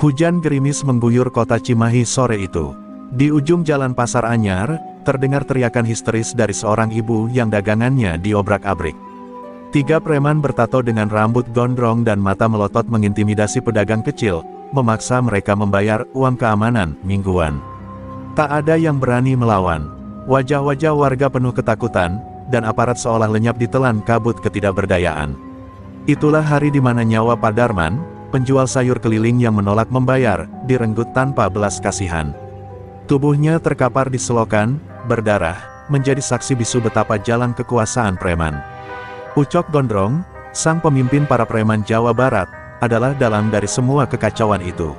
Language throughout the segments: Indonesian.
Hujan gerimis mengguyur kota Cimahi sore itu. Di ujung jalan Pasar Anyar, terdengar teriakan histeris dari seorang ibu yang dagangannya diobrak-abrik. 3 preman bertato dengan rambut gondrong dan mata melotot mengintimidasi pedagang kecil, memaksa mereka membayar uang keamanan mingguan. Tak ada yang berani melawan. Wajah-wajah warga penuh ketakutan, dan aparat seolah lenyap ditelan kabut ketidakberdayaan. Itulah hari di mana nyawa Pak Darman, penjual sayur keliling yang menolak membayar, direnggut tanpa belas kasihan. Tubuhnya terkapar di selokan, berdarah, menjadi saksi bisu betapa jalan kekuasaan preman. Ucok Gondrong, sang pemimpin para preman Jawa Barat, adalah dalang dari semua kekacauan itu.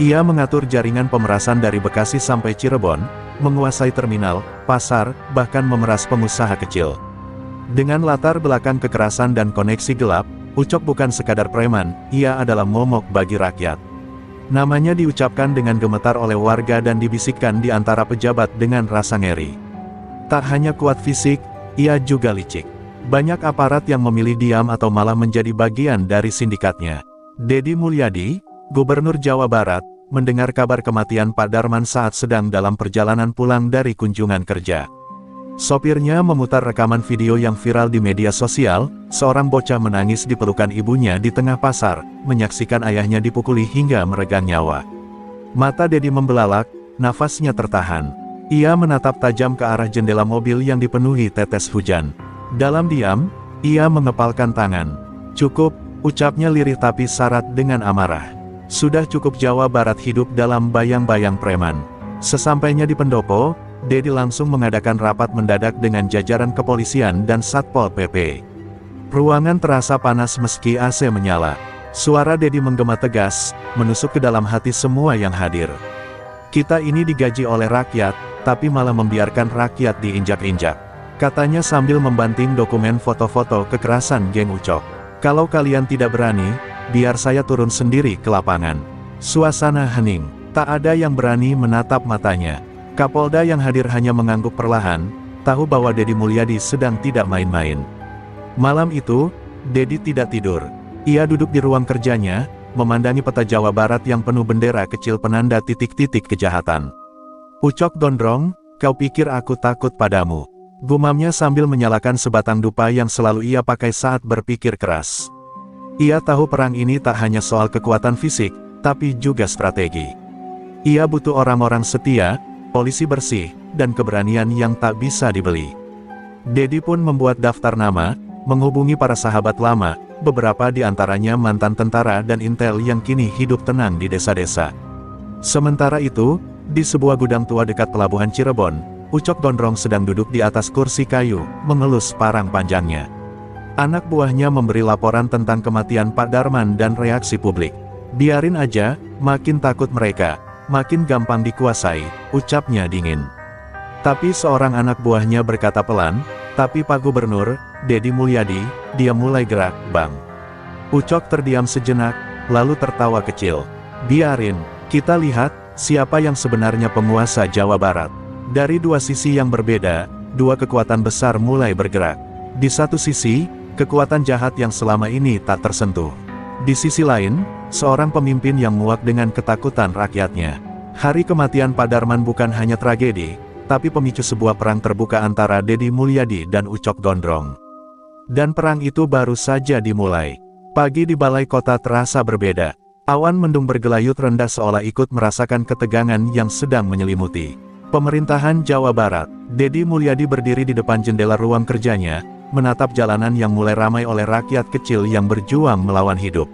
Ia mengatur jaringan pemerasan dari Bekasi sampai Cirebon, menguasai terminal, pasar, bahkan memeras pengusaha kecil. Dengan latar belakang kekerasan dan koneksi gelap, Ucok bukan sekadar preman, ia adalah momok bagi rakyat. Namanya diucapkan dengan gemetar oleh warga dan dibisikkan di antara pejabat dengan rasa ngeri. Tak hanya kuat fisik, ia juga licik. Banyak aparat yang memilih diam atau malah menjadi bagian dari sindikatnya. Deddy Mulyadi, Gubernur Jawa Barat, mendengar kabar kematian Pak Darman saat sedang dalam perjalanan pulang dari kunjungan kerja. Sopirnya memutar rekaman video yang viral di media sosial, seorang bocah menangis di pelukan ibunya di tengah pasar, menyaksikan ayahnya dipukuli hingga meregang nyawa. Mata Deddy membelalak, nafasnya tertahan. Ia menatap tajam ke arah jendela mobil yang dipenuhi tetes hujan. Dalam diam, ia mengepalkan tangan. "Cukup," ucapnya lirih tapi syarat dengan amarah. Sudah cukup Jawa Barat hidup dalam bayang-bayang preman. Sesampainya di pendopo, Deddy langsung mengadakan rapat mendadak dengan jajaran kepolisian dan Satpol PP. Ruangan terasa panas meski AC menyala. Suara Deddy menggema tegas, menusuk ke dalam hati semua yang hadir. "Kita ini digaji oleh rakyat, tapi malah membiarkan rakyat diinjak-injak," katanya sambil membanting dokumen foto-foto kekerasan geng Ucok. "Kalau kalian tidak berani, biar saya turun sendiri ke lapangan." Suasana hening, tak ada yang berani menatap matanya. Kapolda yang hadir hanya mengangguk perlahan, tahu bahwa Deddy Mulyadi sedang tidak main-main. Malam itu, Deddy tidak tidur. Ia duduk di ruang kerjanya, memandangi peta Jawa Barat yang penuh bendera kecil penanda titik-titik kejahatan. "Ucok Gondrong, kau pikir aku takut padamu?" gumamnya sambil menyalakan sebatang dupa yang selalu ia pakai saat berpikir keras. Ia tahu perang ini tak hanya soal kekuatan fisik, tapi juga strategi. Ia butuh orang-orang setia, polisi bersih, dan keberanian yang tak bisa dibeli. Deddy pun membuat daftar nama, menghubungi para sahabat lama, beberapa di antaranya mantan tentara dan intel yang kini hidup tenang di desa-desa. Sementara itu, di sebuah gudang tua dekat pelabuhan Cirebon, Ucok Gondrong sedang duduk di atas kursi kayu, mengelus parang panjangnya. Anak buahnya memberi laporan tentang kematian Pak Darman dan reaksi publik. "Biarin aja, makin takut mereka, makin gampang dikuasai," ucapnya dingin. Tapi seorang anak buahnya berkata pelan, "Tapi Pak Gubernur, Deddy Mulyadi, dia mulai gerak, Bang." Ucok terdiam sejenak, lalu tertawa kecil. "Biarin, kita lihat, siapa yang sebenarnya penguasa Jawa Barat." Dari dua sisi yang berbeda, dua kekuatan besar mulai bergerak. Di satu sisi, kekuatan jahat yang selama ini tak tersentuh. Di sisi lain, seorang pemimpin yang muak dengan ketakutan rakyatnya. Hari kematian Pak Darman bukan hanya tragedi, tapi pemicu sebuah perang terbuka antara Deddy Mulyadi dan Ucok Gondrong. Dan perang itu baru saja dimulai. Pagi di balai kota terasa berbeda. Awan mendung bergelayut rendah seolah ikut merasakan ketegangan yang sedang menyelimuti pemerintahan Jawa Barat. Deddy Mulyadi berdiri di depan jendela ruang kerjanya, menatap jalanan yang mulai ramai oleh rakyat kecil yang berjuang melawan hidup.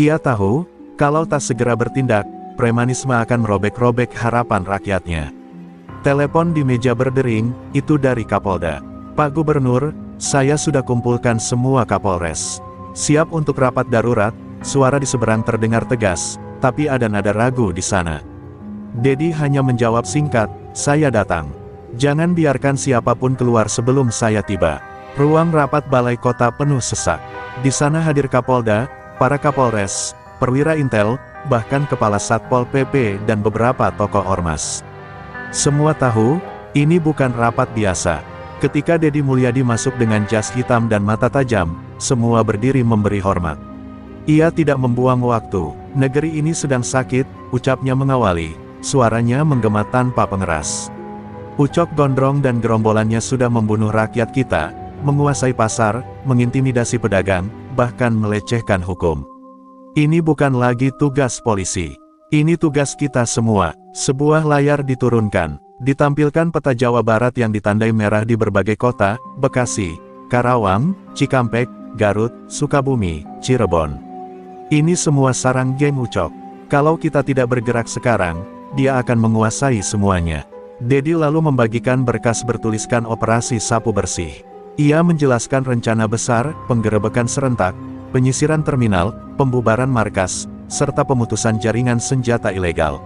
Ia tahu, kalau tak segera bertindak, premanisme akan merobek-robek harapan rakyatnya. Telepon di meja berdering, itu dari Kapolda. "Pak Gubernur, saya sudah kumpulkan semua Kapolres. Siap untuk rapat darurat." Suara di seberang terdengar tegas, tapi ada nada ragu di sana. Deddy hanya menjawab singkat, "Saya datang. Jangan biarkan siapapun keluar sebelum saya tiba." Ruang rapat balai kota penuh sesak. Di sana hadir Kapolda, para Kapolres, perwira intel, bahkan kepala Satpol PP dan beberapa tokoh ormas. Semua tahu, ini bukan rapat biasa. Ketika Deddy Mulyadi masuk dengan jas hitam dan mata tajam, semua berdiri memberi hormat. Ia tidak membuang waktu. Negeri ini sedang sakit, ucapnya mengawali, suaranya menggema tanpa pengeras. Ucok Gondrong dan gerombolannya sudah membunuh rakyat kita, menguasai pasar, mengintimidasi pedagang, bahkan melecehkan hukum. Ini bukan lagi tugas polisi. Ini tugas kita semua. Sebuah layar diturunkan, ditampilkan peta Jawa Barat yang ditandai merah di berbagai kota, Bekasi, Karawang, Cikampek, Garut, Sukabumi, Cirebon. Ini semua sarang geng Ucok. Kalau kita tidak bergerak sekarang, dia akan menguasai semuanya. Dedi lalu membagikan berkas bertuliskan operasi sapu bersih. Ia menjelaskan rencana besar, penggerebekan serentak, penyisiran terminal, pembubaran markas, serta pemutusan jaringan senjata ilegal.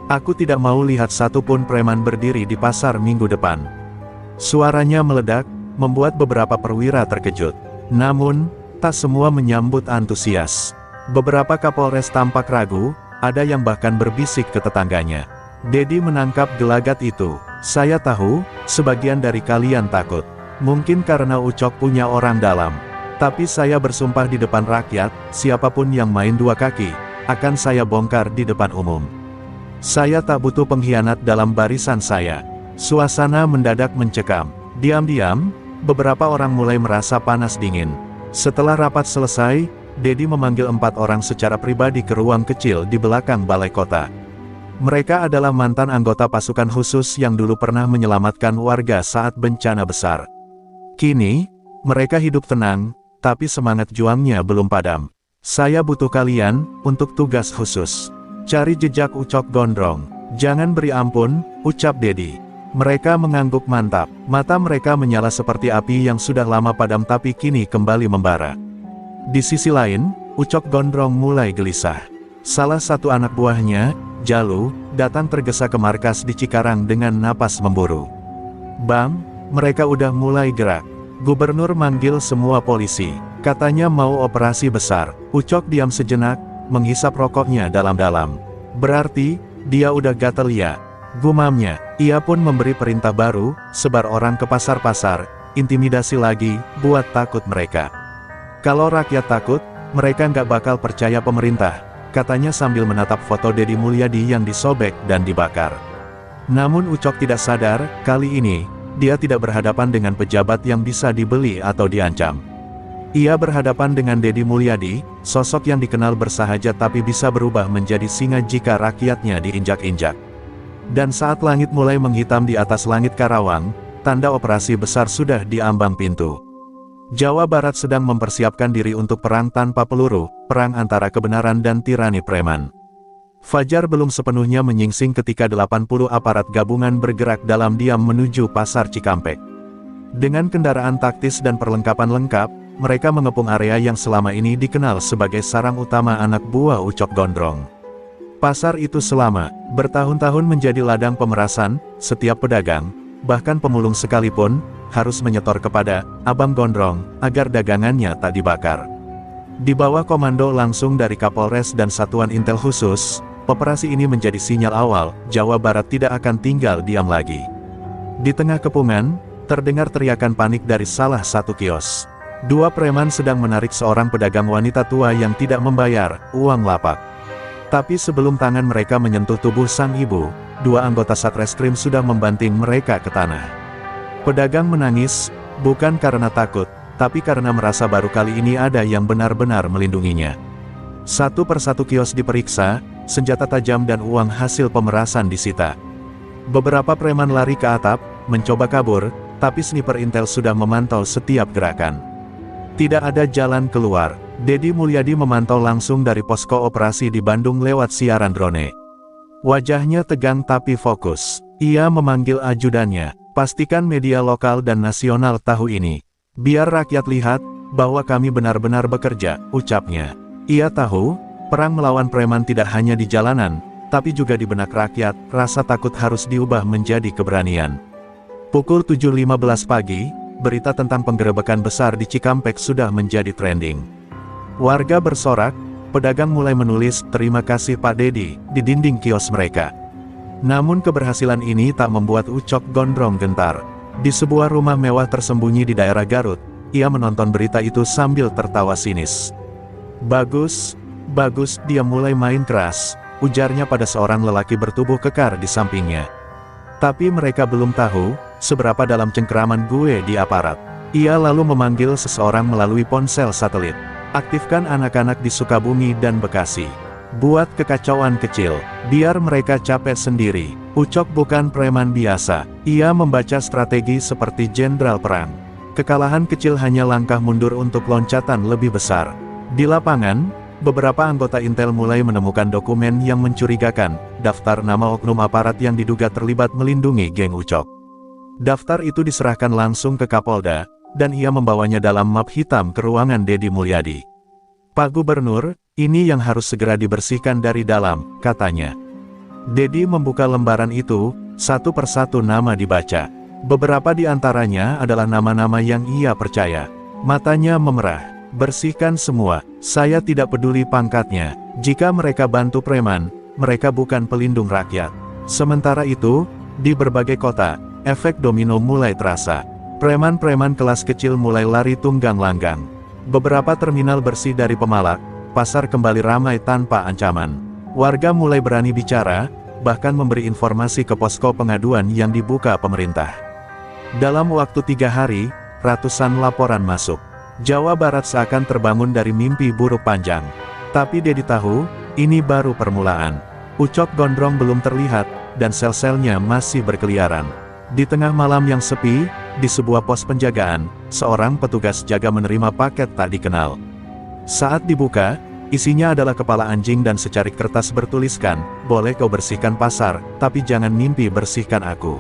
Aku tidak mau lihat satupun preman berdiri di pasar minggu depan. Suaranya meledak, membuat beberapa perwira terkejut. Namun, tak semua menyambut antusias. Beberapa Kapolres tampak ragu, ada yang bahkan berbisik ke tetangganya. Dedi menangkap gelagat itu. Saya tahu, sebagian dari kalian takut. Mungkin karena Ucok punya orang dalam. Tapi saya bersumpah di depan rakyat, siapapun yang main dua kaki, akan saya bongkar di depan umum. Saya tak butuh pengkhianat dalam barisan saya. Suasana mendadak mencekam. Diam-diam, beberapa orang mulai merasa panas dingin. Setelah rapat selesai, Dedi memanggil 4 orang secara pribadi ke ruang kecil di belakang balai kota. Mereka adalah mantan anggota pasukan khusus yang dulu pernah menyelamatkan warga saat bencana besar. Kini, mereka hidup tenang, tapi semangat juangnya belum padam. Saya butuh kalian, untuk tugas khusus. Cari jejak Ucok Gondrong. Jangan beri ampun, ucap Dedi. Mereka mengangguk mantap. Mata mereka menyala seperti api yang sudah lama padam tapi kini kembali membara. Di sisi lain, Ucok Gondrong mulai gelisah. Salah satu anak buahnya, Jalu, datang tergesa ke markas di Cikarang dengan napas memburu. Bang, mereka udah mulai gerak. Gubernur manggil semua polisi. Katanya mau operasi besar. Ucok diam sejenak, menghisap rokoknya dalam-dalam. Berarti, dia udah gatel ya. Gumamnya, ia pun memberi perintah baru, sebar orang ke pasar-pasar, intimidasi lagi, buat takut mereka. Kalau rakyat takut, mereka nggak bakal percaya pemerintah, katanya sambil menatap foto Dedi Mulyadi yang disobek dan dibakar. Namun Ucok tidak sadar, kali ini, dia tidak berhadapan dengan pejabat yang bisa dibeli atau diancam. Ia berhadapan dengan Dedi Mulyadi, sosok yang dikenal bersahaja tapi bisa berubah menjadi singa jika rakyatnya diinjak-injak. Dan saat langit mulai menghitam di atas langit Karawang, tanda operasi besar sudah di ambang pintu. Jawa Barat sedang mempersiapkan diri untuk perang tanpa peluru, perang antara kebenaran dan tirani preman. Fajar belum sepenuhnya menyingsing ketika 80 aparat gabungan bergerak dalam diam menuju pasar Cikampek. Dengan kendaraan taktis dan perlengkapan lengkap, mereka mengepung area yang selama ini dikenal sebagai sarang utama anak buah Ucok Gondrong. Pasar itu selama bertahun-tahun menjadi ladang pemerasan, setiap pedagang, bahkan pemulung sekalipun, harus menyetor kepada Abang Gondrong, agar dagangannya tak dibakar. Di bawah komando langsung dari Kapolres dan Satuan Intel Khusus, operasi ini menjadi sinyal awal, Jawa Barat tidak akan tinggal diam lagi. Di tengah kepungan, terdengar teriakan panik dari salah satu kios. 2 preman sedang menarik seorang pedagang wanita tua yang tidak membayar uang lapak. Tapi sebelum tangan mereka menyentuh tubuh sang ibu, 2 anggota Satreskrim sudah membanting mereka ke tanah. Pedagang menangis, bukan karena takut, tapi karena merasa baru kali ini ada yang benar-benar melindunginya. Satu persatu kios diperiksa, senjata tajam dan uang hasil pemerasan disita. Beberapa preman lari ke atap, mencoba kabur, tapi sniper Intel sudah memantau setiap gerakan. Tidak ada jalan keluar. Dedi Mulyadi memantau langsung dari posko operasi di Bandung lewat siaran drone. Wajahnya tegang tapi fokus. Ia memanggil ajudannya. Pastikan media lokal dan nasional tahu ini. Biar rakyat lihat, bahwa kami benar-benar bekerja, ucapnya. Ia tahu, perang melawan preman tidak hanya di jalanan, tapi juga di benak rakyat, rasa takut harus diubah menjadi keberanian. Pukul 7.15 pagi, berita tentang penggerebekan besar di Cikampek sudah menjadi trending. Warga bersorak, pedagang mulai menulis, "Terima kasih Pak Dedi," di dinding kios mereka. Namun keberhasilan ini tak membuat Ucok Gondrong gentar. Di sebuah rumah mewah tersembunyi di daerah Garut, ia menonton berita itu sambil tertawa sinis. Bagus, Bagus, dia mulai main keras, ujarnya pada seorang lelaki bertubuh kekar di sampingnya. Tapi mereka belum tahu, seberapa dalam cengkeraman gue di aparat. Ia lalu memanggil seseorang melalui ponsel satelit. Aktifkan anak-anak di Sukabumi dan Bekasi. Buat kekacauan kecil, biar mereka capek sendiri. Ucok bukan preman biasa, ia membaca strategi seperti jenderal perang. Kekalahan kecil hanya langkah mundur untuk loncatan lebih besar. Di lapangan, beberapa anggota Intel mulai menemukan dokumen yang mencurigakan, daftar nama oknum aparat yang diduga terlibat melindungi geng Ucok. Daftar itu diserahkan langsung ke Kapolda, dan ia membawanya dalam map hitam ke ruangan Dedi Mulyadi. Pak Gubernur, ini yang harus segera dibersihkan dari dalam, katanya. Dedi membuka lembaran itu, satu persatu nama dibaca. Beberapa di antaranya adalah nama-nama yang ia percaya. Matanya memerah. Bersihkan semua, saya tidak peduli pangkatnya. Jika mereka bantu preman, mereka bukan pelindung rakyat. Sementara itu, di berbagai kota, efek domino mulai terasa. Preman-preman kelas kecil mulai lari tunggang langgang. Beberapa terminal bersih dari pemalak, pasar kembali ramai tanpa ancaman. Warga mulai berani bicara, bahkan memberi informasi ke posko pengaduan yang dibuka pemerintah. Dalam waktu 3 hari, ratusan laporan masuk. Jawa Barat seakan terbangun dari mimpi buruk panjang. Tapi Dedi tahu, ini baru permulaan. Ucok gondrong belum terlihat, dan sel-selnya masih berkeliaran. Di tengah malam yang sepi, di sebuah pos penjagaan, seorang petugas jaga menerima paket tak dikenal. Saat dibuka, isinya adalah kepala anjing dan secarik kertas bertuliskan, "Boleh kau bersihkan pasar, tapi jangan mimpi bersihkan aku.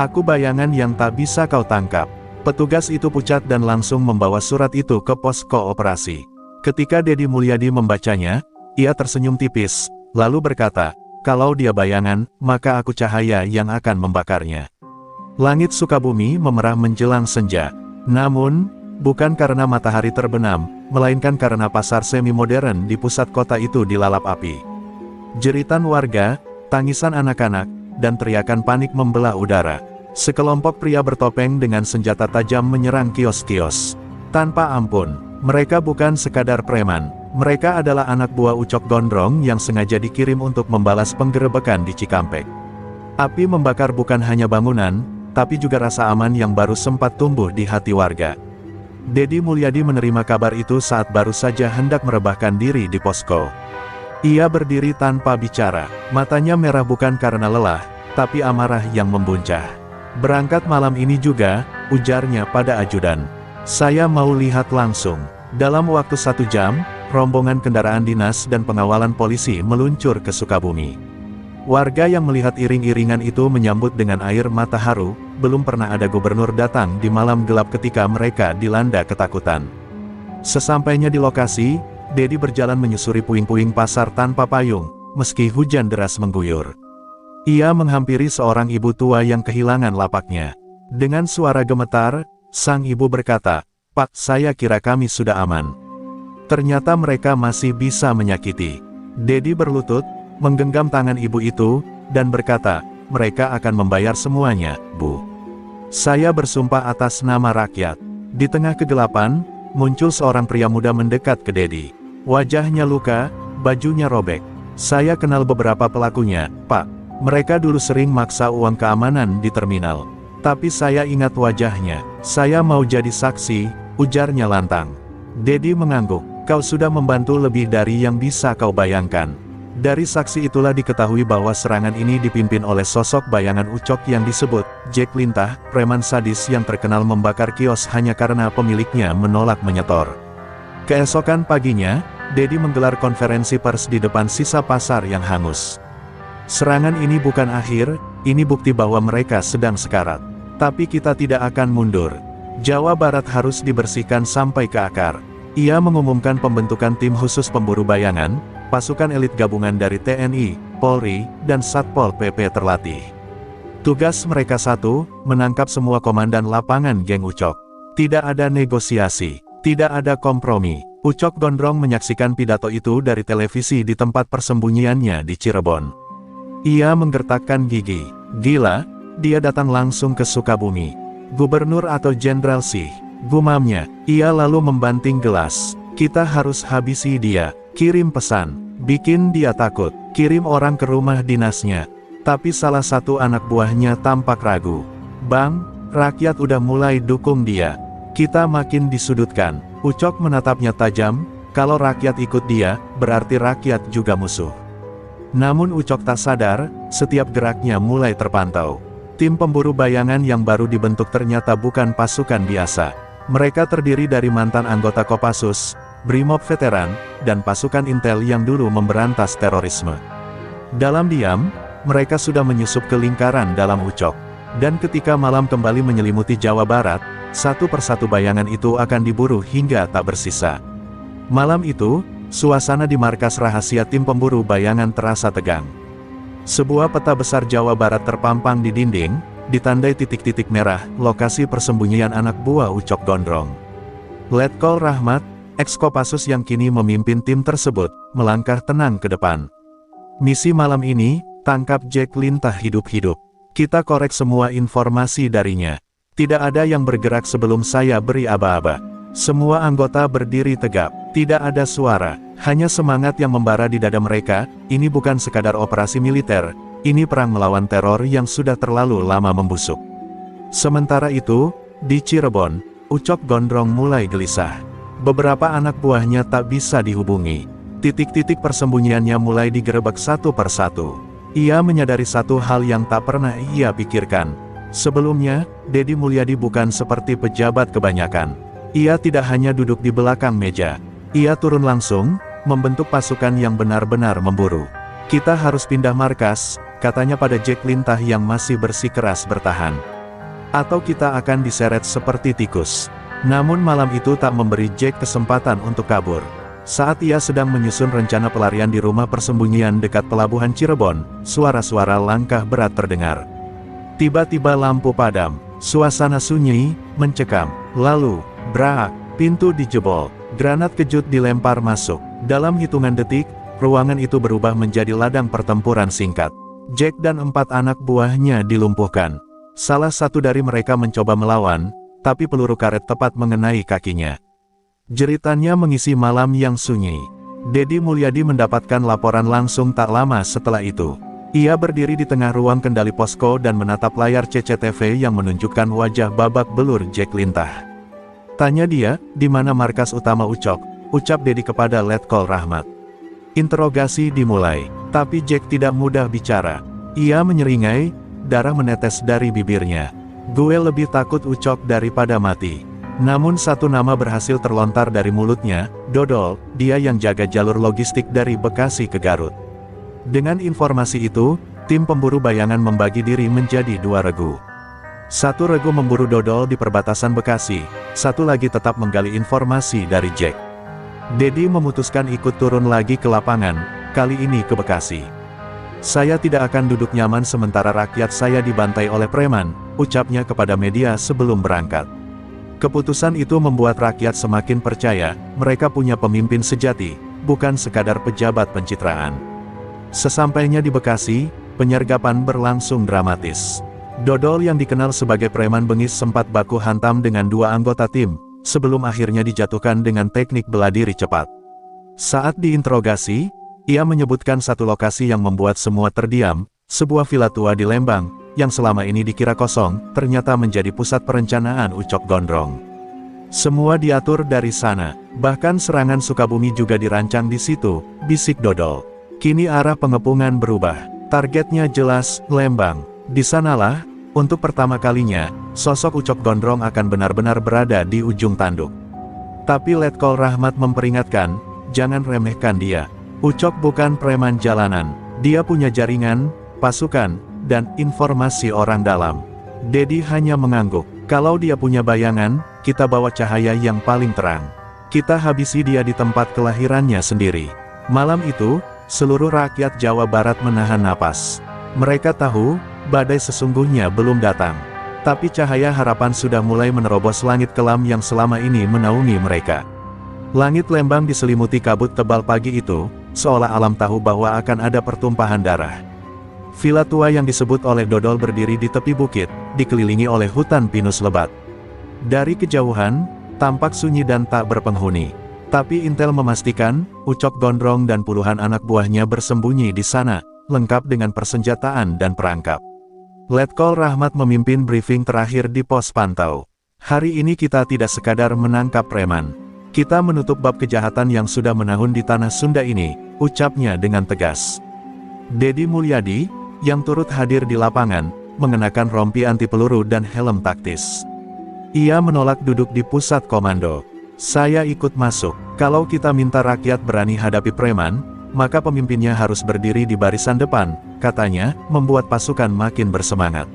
Aku bayangan yang tak bisa kau tangkap." Petugas itu pucat dan langsung membawa surat itu ke posko operasi. Ketika Dedi Mulyadi membacanya, ia tersenyum tipis, lalu berkata, "Kalau dia bayangan, maka aku cahaya yang akan membakarnya." Langit Sukabumi memerah menjelang senja. Namun, bukan karena matahari terbenam, melainkan karena pasar semi-modern di pusat kota itu dilalap api. Jeritan warga, tangisan anak-anak, dan teriakan panik membelah udara. Sekelompok pria bertopeng dengan senjata tajam menyerang kios-kios. Tanpa ampun, mereka bukan sekadar preman, mereka adalah anak buah Ucok Gondrong yang sengaja dikirim untuk membalas penggerebekan di Cikampek. Api membakar bukan hanya bangunan, tapi juga rasa aman yang baru sempat tumbuh di hati warga. Dedi Mulyadi menerima kabar itu saat baru saja hendak merebahkan diri di posko. Ia berdiri tanpa bicara, matanya merah bukan karena lelah, tapi amarah yang membuncah. "Berangkat malam ini juga," ujarnya pada ajudan. "Saya mau lihat langsung." Dalam waktu 1 jam, rombongan kendaraan dinas dan pengawalan polisi meluncur ke Sukabumi. Warga yang melihat iring-iringan itu menyambut dengan air mata haru, belum pernah ada gubernur datang di malam gelap ketika mereka dilanda ketakutan. Sesampainya di lokasi, Dedi berjalan menyusuri puing-puing pasar tanpa payung, meski hujan deras mengguyur. Ia menghampiri seorang ibu tua yang kehilangan lapaknya. Dengan suara gemetar, sang ibu berkata, "Pak, saya kira kami sudah aman. Ternyata mereka masih bisa menyakiti." Dedi berlutut, menggenggam tangan ibu itu, dan berkata, "Mereka akan membayar semuanya, Bu. Saya bersumpah atas nama rakyat." Di tengah kegelapan, muncul seorang pria muda mendekat ke Dedi. Wajahnya luka, bajunya robek. "Saya kenal beberapa pelakunya, Pak. Mereka dulu sering maksa uang keamanan di terminal. Tapi saya ingat wajahnya. Saya mau jadi saksi," ujarnya lantang. Dedi mengangguk. "Kau sudah membantu lebih dari yang bisa kau bayangkan." Dari saksi itulah diketahui bahwa serangan ini dipimpin oleh sosok bayangan Ucok yang disebut Jack Lintah, preman sadis yang terkenal membakar kios hanya karena pemiliknya menolak menyetor. Keesokan paginya, Dedi menggelar konferensi pers di depan sisa pasar yang hangus. "Serangan ini bukan akhir, ini bukti bahwa mereka sedang sekarat. Tapi kita tidak akan mundur. Jawa Barat harus dibersihkan sampai ke akar." Ia mengumumkan pembentukan tim khusus pemburu bayangan, pasukan elit gabungan dari TNI, Polri, dan Satpol PP terlatih. Tugas mereka satu, menangkap semua komandan lapangan geng Ucok. Tidak ada negosiasi, tidak ada kompromi. Ucok Gondrong menyaksikan pidato itu dari televisi di tempat persembunyiannya di Cirebon. Ia menggertakkan gigi. Gila, dia datang langsung ke Sukabumi. Gubernur atau jenderal sih, gumamnya. Ia lalu membanting gelas. "Kita harus habisi dia. Kirim pesan, bikin dia takut, kirim orang ke rumah dinasnya. Tapi salah satu anak buahnya tampak ragu. Bang, rakyat udah mulai dukung dia. Kita makin disudutkan. Ucok menatapnya tajam, kalau rakyat ikut dia, berarti rakyat juga musuh. Namun Ucok tak sadar, setiap geraknya mulai terpantau. Tim pemburu bayangan yang baru dibentuk ternyata bukan pasukan biasa. Mereka terdiri dari mantan anggota Kopassus, Brimob veteran, dan pasukan intel yang dulu memberantas terorisme. Dalam diam, mereka sudah menyusup ke lingkaran dalam Ucok. Dan ketika malam kembali menyelimuti Jawa Barat, satu persatu bayangan itu akan diburu hingga tak bersisa. Malam itu, suasana di markas rahasia tim pemburu bayangan terasa tegang. Sebuah peta besar Jawa Barat terpampang di dinding, ditandai titik-titik merah, lokasi persembunyian anak buah Ucok Gondrong. Letkol Rahmat, ex-Kopassus yang kini memimpin tim tersebut, melangkah tenang ke depan. Misi malam ini, tangkap Jack Lintah hidup-hidup. Kita korek semua informasi darinya. Tidak ada yang bergerak sebelum saya beri aba-aba. Semua anggota berdiri tegap. Tidak ada suara, hanya semangat yang membara di dada mereka. Ini bukan sekadar operasi militer, ini perang melawan teror yang sudah terlalu lama membusuk. Sementara itu, di Cirebon, Ucok Gondrong mulai gelisah. Beberapa anak buahnya tak bisa dihubungi. Titik-titik persembunyiannya mulai digerebek satu persatu. Ia menyadari satu hal yang tak pernah ia pikirkan. Sebelumnya, Dedi Mulyadi bukan seperti pejabat kebanyakan. Ia tidak hanya duduk di belakang meja. Ia turun langsung, membentuk pasukan yang benar-benar memburu. Kita harus pindah markas, katanya pada Jack Lintah yang masih bersikeras bertahan. Atau kita akan diseret seperti tikus. Namun malam itu tak memberi Jack kesempatan untuk kabur. Saat ia sedang menyusun rencana pelarian di rumah persembunyian dekat pelabuhan Cirebon, suara-suara langkah berat terdengar. Tiba-tiba lampu padam, suasana sunyi, mencekam. Lalu, brak, pintu dijebol, granat kejut dilempar masuk. Dalam hitungan detik, ruangan itu berubah menjadi ladang pertempuran singkat. Jack dan 4 anak buahnya dilumpuhkan. Salah satu dari mereka mencoba melawan, tapi peluru karet tepat mengenai kakinya. Jeritannya mengisi malam yang sunyi. Dedi Mulyadi mendapatkan laporan langsung tak lama setelah itu. Ia berdiri di tengah ruang kendali posko dan menatap layar CCTV yang menunjukkan wajah babak belur Jack Lintah. Tanya dia, di mana markas utama Ucok, ucap Dedi kepada Letkol Rahmat. Interogasi dimulai, tapi Jack tidak mudah bicara. Ia menyeringai, darah menetes dari bibirnya. Gue lebih takut Ucok daripada mati. Namun satu nama berhasil terlontar dari mulutnya, Dodol, dia yang jaga jalur logistik dari Bekasi ke Garut. Dengan informasi itu, tim pemburu bayangan membagi diri menjadi 2 regu. Satu regu memburu Dodol di perbatasan Bekasi, satu lagi tetap menggali informasi dari Jack. Dedi memutuskan ikut turun lagi ke lapangan, kali ini ke Bekasi. Saya tidak akan duduk nyaman sementara rakyat saya dibantai oleh preman, ucapnya kepada media sebelum berangkat. Keputusan itu membuat rakyat semakin percaya, mereka punya pemimpin sejati, bukan sekadar pejabat pencitraan. Sesampainya di Bekasi, penyergapan berlangsung dramatis. Dodol yang dikenal sebagai preman bengis sempat baku hantam dengan 2 anggota tim, sebelum akhirnya dijatuhkan dengan teknik bela diri cepat. Saat diinterogasi, ia menyebutkan satu lokasi yang membuat semua terdiam, sebuah villa tua di Lembang, yang selama ini dikira kosong, ternyata menjadi pusat perencanaan Ucok Gondrong. Semua diatur dari sana, bahkan serangan Sukabumi juga dirancang di situ, bisik Dodol. Kini arah pengepungan berubah, targetnya jelas, Lembang. Di sanalah, untuk pertama kalinya, sosok Ucok Gondrong akan benar-benar berada di ujung tanduk. Tapi Letkol Rahmat memperingatkan, jangan remehkan dia. Ucok bukan preman jalanan, dia punya jaringan, pasukan, dan informasi orang dalam. Dedi hanya mengangguk. Kalau dia punya bayangan, kita bawa cahaya yang paling terang. Kita habisi dia di tempat kelahirannya sendiri. Malam itu, seluruh rakyat Jawa Barat menahan napas. Mereka tahu, badai sesungguhnya belum datang. Tapi cahaya harapan sudah mulai menerobos langit kelam yang selama ini menaungi mereka. Langit Lembang diselimuti kabut tebal pagi itu, seolah alam tahu bahwa akan ada pertumpahan darah. Villa tua yang disebut oleh Dodol berdiri di tepi bukit, dikelilingi oleh hutan pinus lebat. Dari kejauhan, tampak sunyi dan tak berpenghuni. Tapi intel memastikan, Ucok Gondrong dan puluhan anak buahnya bersembunyi di sana, lengkap dengan persenjataan dan perangkap. Letkol Rahmat memimpin briefing terakhir di pos pantau. Hari ini kita tidak sekadar menangkap preman. Kita menutup bab kejahatan yang sudah menahun di tanah Sunda ini, ucapnya dengan tegas. Dedi Mulyadi, yang turut hadir di lapangan, mengenakan rompi anti peluru dan helm taktis. Ia menolak duduk di pusat komando. Saya ikut masuk. Kalau kita minta rakyat berani hadapi preman, maka pemimpinnya harus berdiri di barisan depan, katanya, membuat pasukan makin bersemangat.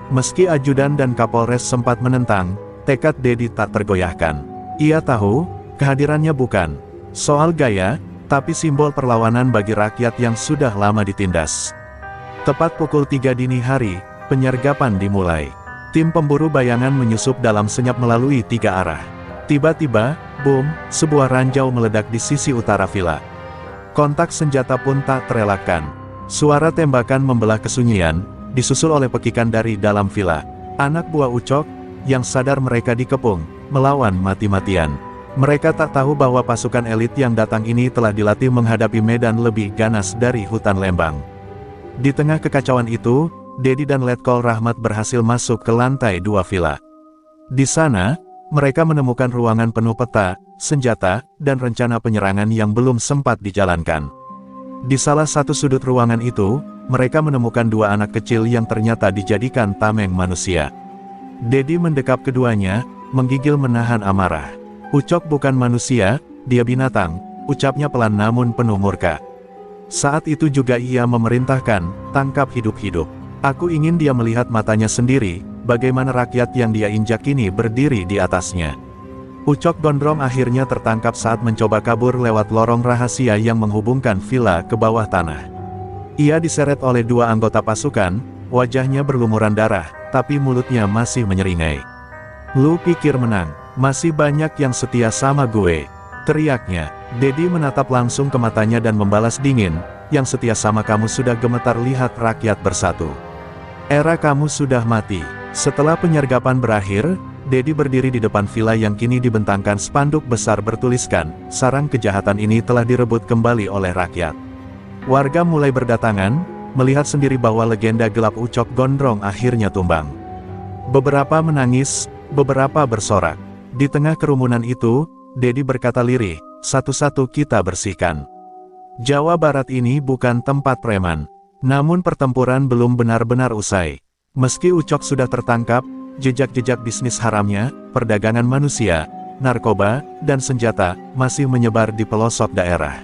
Meski ajudan dan Kapolres sempat menentang, tekad Dedi tak tergoyahkan. Ia tahu, kehadirannya bukan soal gaya, tapi simbol perlawanan bagi rakyat yang sudah lama ditindas. Tepat pukul 3 dini hari, penyergapan dimulai. Tim pemburu bayangan menyusup dalam senyap melalui 3 arah. Tiba-tiba, boom, sebuah ranjau meledak di sisi utara villa. Kontak senjata pun tak terelakkan. Suara tembakan membelah kesunyian, disusul oleh pekikan dari dalam villa. Anak buah Ucok, yang sadar mereka dikepung, melawan mati-matian. Mereka tak tahu bahwa pasukan elit yang datang ini telah dilatih menghadapi medan lebih ganas dari hutan Lembang. Di tengah kekacauan itu, Dedi dan Letkol Rahmat berhasil masuk ke lantai 2 villa. Di sana, mereka menemukan ruangan penuh peta, senjata, dan rencana penyerangan yang belum sempat dijalankan. Di salah satu sudut ruangan itu, mereka menemukan 2 anak kecil yang ternyata dijadikan tameng manusia. Dedi mendekap keduanya, menggigil menahan amarah. Ucok bukan manusia, dia binatang, ucapnya pelan namun penuh murka. Saat itu juga ia memerintahkan, tangkap hidup-hidup. Aku ingin dia melihat matanya sendiri, bagaimana rakyat yang dia injak ini berdiri di atasnya. Ucok Gondrong akhirnya tertangkap saat mencoba kabur lewat lorong rahasia yang menghubungkan villa ke bawah tanah. Ia diseret oleh 2 anggota pasukan, wajahnya berlumuran darah, tapi mulutnya masih menyeringai. Lu pikir menang, masih banyak yang setia sama gue, teriaknya. Dedi menatap langsung ke matanya dan membalas dingin, yang setia sama kamu sudah gemetar lihat rakyat bersatu. Era kamu sudah mati. Setelah penyergapan berakhir, Dedi berdiri di depan villa yang kini dibentangkan spanduk besar bertuliskan, sarang kejahatan ini telah direbut kembali oleh rakyat. Warga mulai berdatangan, melihat sendiri bahwa legenda gelap Ucok Gondrong akhirnya tumbang. Beberapa menangis, beberapa bersorak. Di tengah kerumunan itu, Dedi berkata lirih, satu-satu kita bersihkan. Jawa Barat ini bukan tempat preman. Namun pertempuran belum benar-benar usai. Meski Ucok sudah tertangkap, jejak-jejak bisnis haramnya, perdagangan manusia, narkoba, dan senjata, masih menyebar di pelosok daerah.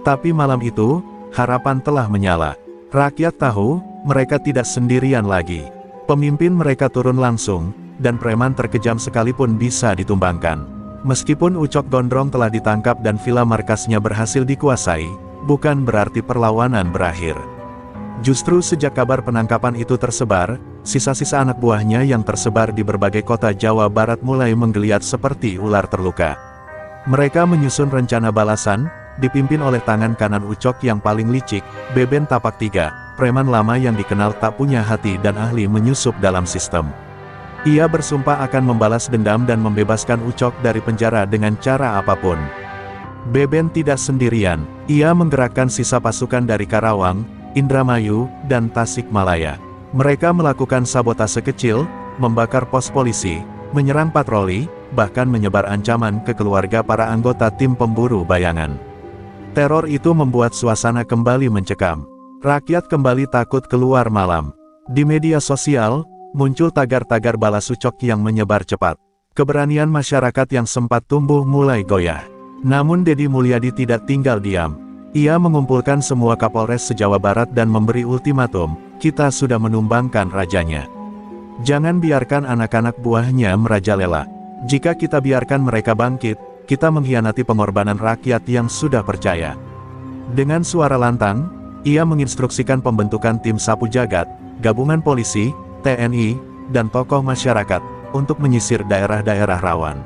Tapi malam itu, harapan telah menyala. Rakyat tahu, mereka tidak sendirian lagi. Pemimpin mereka turun langsung, dan preman terkejam sekalipun bisa ditumbangkan. Meskipun Ucok Gondrong telah ditangkap dan villa markasnya berhasil dikuasai, bukan berarti perlawanan berakhir. Justru sejak kabar penangkapan itu tersebar, sisa-sisa anak buahnya yang tersebar di berbagai kota Jawa Barat mulai menggeliat seperti ular terluka. Mereka menyusun rencana balasan, dipimpin oleh tangan kanan Ucok yang paling licik, Beben Tapak Tiga, preman lama yang dikenal tak punya hati dan ahli menyusup dalam sistem. Ia bersumpah akan membalas dendam dan membebaskan Ucok dari penjara dengan cara apapun. Beben tidak sendirian, ia menggerakkan sisa pasukan dari Karawang, Indramayu, dan Tasikmalaya. Mereka melakukan sabotase kecil, membakar pos polisi, menyerang patroli, bahkan menyebar ancaman ke keluarga para anggota tim pemburu bayangan. Teror itu membuat suasana kembali mencekam. Rakyat kembali takut keluar malam. Di media sosial, muncul tagar-tagar balas Ucok yang menyebar cepat. Keberanian masyarakat yang sempat tumbuh mulai goyah. Namun Dedi Mulyadi tidak tinggal diam. Ia mengumpulkan semua Kapolres se-Jawa Barat dan memberi ultimatum, kita sudah menumbangkan rajanya. Jangan biarkan anak-anak buahnya merajalela. Jika kita biarkan mereka bangkit, kita mengkhianati pengorbanan rakyat yang sudah percaya. Dengan suara lantang, ia menginstruksikan pembentukan tim sapu jagat, gabungan polisi, TNI, dan tokoh masyarakat, untuk menyisir daerah-daerah rawan.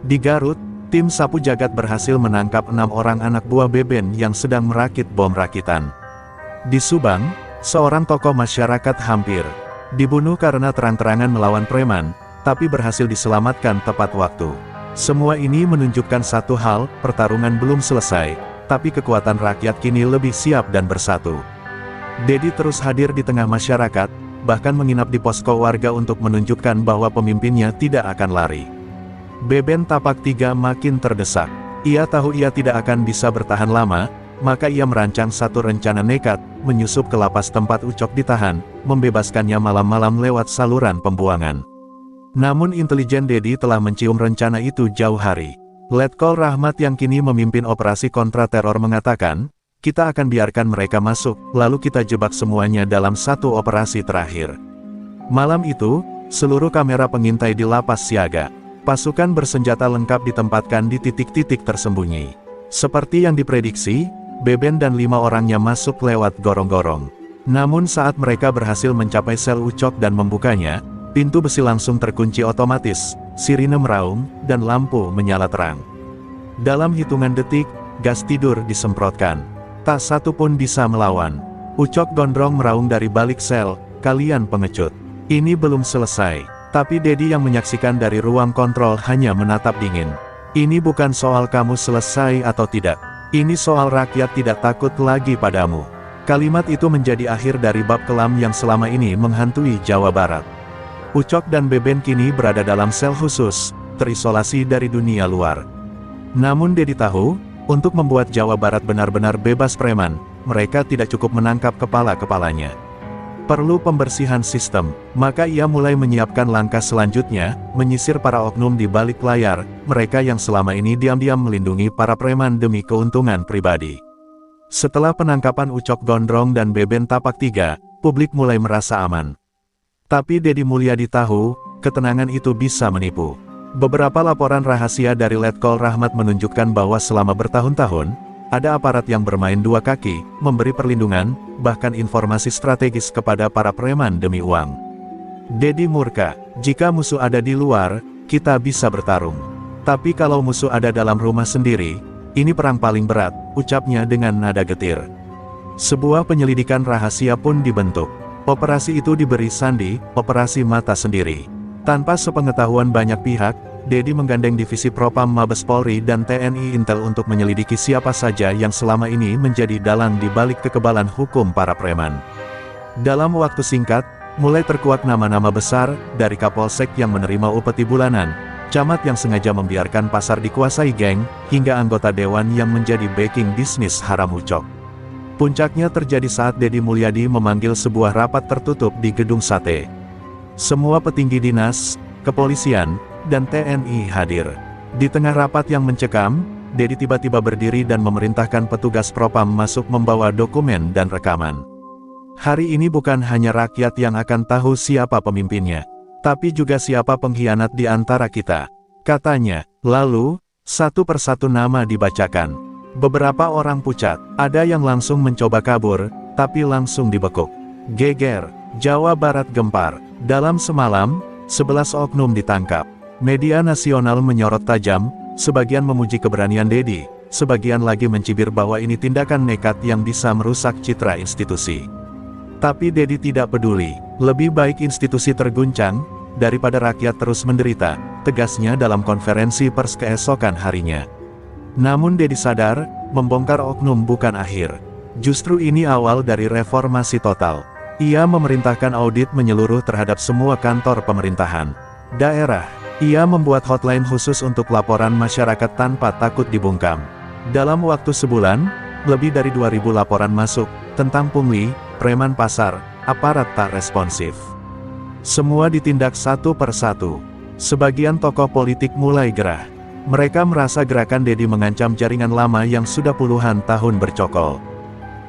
Di Garut, tim sapu jagat berhasil menangkap 6 orang anak buah Beben yang sedang merakit bom rakitan. Di Subang, seorang tokoh masyarakat hampir dibunuh karena terang-terangan melawan preman, tapi berhasil diselamatkan tepat waktu. Semua ini menunjukkan satu hal, pertarungan belum selesai, tapi kekuatan rakyat kini lebih siap dan bersatu. Dedi terus hadir di tengah masyarakat, bahkan menginap di posko warga untuk menunjukkan bahwa pemimpinnya tidak akan lari. Beben Tapak Tiga makin terdesak. Ia tahu ia tidak akan bisa bertahan lama, maka ia merancang satu rencana nekat, menyusup ke lapas tempat Ucok ditahan, membebaskannya malam-malam lewat saluran pembuangan. Namun intelijen Dedi telah mencium rencana itu jauh hari. Letkol Rahmat yang kini memimpin operasi kontra-teror mengatakan, kita akan biarkan mereka masuk, lalu kita jebak semuanya dalam satu operasi terakhir. Malam itu, seluruh kamera pengintai di lapas siaga. Pasukan bersenjata lengkap ditempatkan di titik-titik tersembunyi. Seperti yang diprediksi, Beben dan 5 orangnya masuk lewat gorong-gorong. Namun saat mereka berhasil mencapai sel Ucok dan membukanya, pintu besi langsung terkunci otomatis, sirine meraung, dan lampu menyala terang. Dalam hitungan detik, gas tidur disemprotkan. Tak satu pun bisa melawan. Ucok gondrong meraung dari balik sel, kalian pengecut. Ini belum selesai. Tapi Dedi yang menyaksikan dari ruang kontrol hanya menatap dingin. Ini bukan soal kamu selesai atau tidak. Ini soal rakyat tidak takut lagi padamu. Kalimat itu menjadi akhir dari bab kelam yang selama ini menghantui Jawa Barat. Ucok dan Beben kini berada dalam sel khusus, terisolasi dari dunia luar. Namun Dedi tahu, untuk membuat Jawa Barat benar-benar bebas preman, mereka tidak cukup menangkap kepala-kepalanya. Perlu pembersihan sistem, maka ia mulai menyiapkan langkah selanjutnya, menyisir para oknum di balik layar, mereka yang selama ini diam-diam melindungi para preman demi keuntungan pribadi. Setelah penangkapan Ucok Gondrong dan Beben Tapak Tiga, publik mulai merasa aman. Tapi Dedi Mulyadi tahu, ketenangan itu bisa menipu. Beberapa laporan rahasia dari Letkol Rahmat menunjukkan bahwa selama bertahun-tahun, ada aparat yang bermain dua kaki, memberi perlindungan, bahkan informasi strategis kepada para preman demi uang. Dedi murka, jika musuh ada di luar, kita bisa bertarung. Tapi kalau musuh ada dalam rumah sendiri, ini perang paling berat, ucapnya dengan nada getir. Sebuah penyelidikan rahasia pun dibentuk. Operasi itu diberi sandi, Operasi Mata Sendiri. Tanpa sepengetahuan banyak pihak, Dedi menggandeng Divisi Propam Mabes Polri dan TNI Intel untuk menyelidiki siapa saja yang selama ini menjadi dalang di balik kekebalan hukum para preman. Dalam waktu singkat, mulai terkuak nama-nama besar, dari Kapolsek yang menerima upeti bulanan, camat yang sengaja membiarkan pasar dikuasai geng, hingga anggota dewan yang menjadi backing bisnis haram Ucok. Puncaknya terjadi saat Dedi Mulyadi memanggil sebuah rapat tertutup di Gedung Sate. Semua petinggi dinas, kepolisian, dan TNI hadir. Di tengah rapat yang mencekam, Dedi tiba-tiba berdiri dan memerintahkan petugas propam masuk membawa dokumen dan rekaman. Hari ini bukan hanya rakyat yang akan tahu siapa pemimpinnya, tapi juga siapa pengkhianat di antara kita, katanya. Lalu, satu persatu nama dibacakan. Beberapa orang pucat, ada yang langsung mencoba kabur, tapi langsung dibekuk. Geger, Jawa Barat gempar. Dalam semalam, 11 oknum ditangkap. Media nasional menyorot tajam, sebagian memuji keberanian Dedi, sebagian lagi mencibir bahwa ini tindakan nekat yang bisa merusak citra institusi. Tapi Dedi tidak peduli, lebih baik institusi terguncang, daripada rakyat terus menderita, tegasnya dalam konferensi pers keesokan harinya. Namun Dedi sadar, membongkar oknum bukan akhir. Justru ini awal dari reformasi total. Ia memerintahkan audit menyeluruh terhadap semua kantor pemerintahan daerah. Ia membuat hotline khusus untuk laporan masyarakat tanpa takut dibungkam. Dalam waktu sebulan, lebih dari 2.000 laporan masuk, tentang pungli, preman pasar, aparat tak responsif. Semua ditindak satu persatu. Sebagian tokoh politik mulai gerah. Mereka merasa gerakan Dedi mengancam jaringan lama yang sudah puluhan tahun bercokol.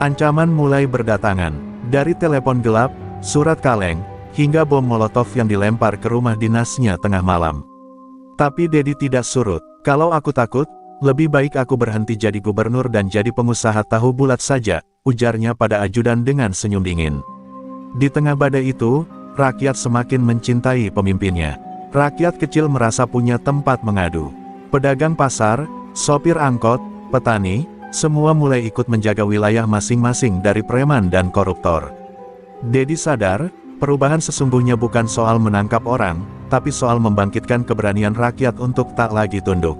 Ancaman mulai berdatangan, dari telepon gelap, surat kaleng, hingga bom molotov yang dilempar ke rumah dinasnya tengah malam. Tapi Dedi tidak surut. Kalau aku takut, lebih baik aku berhenti jadi gubernur dan jadi pengusaha tahu bulat saja, ujarnya pada ajudan dengan senyum dingin. Di tengah badai itu, rakyat semakin mencintai pemimpinnya. Rakyat kecil merasa punya tempat mengadu. Pedagang pasar, sopir angkot, petani, semua mulai ikut menjaga wilayah masing-masing dari preman dan koruptor. Dedi sadar, Perubahan sesungguhnya bukan soal menangkap orang, tapi soal membangkitkan keberanian rakyat untuk tak lagi tunduk.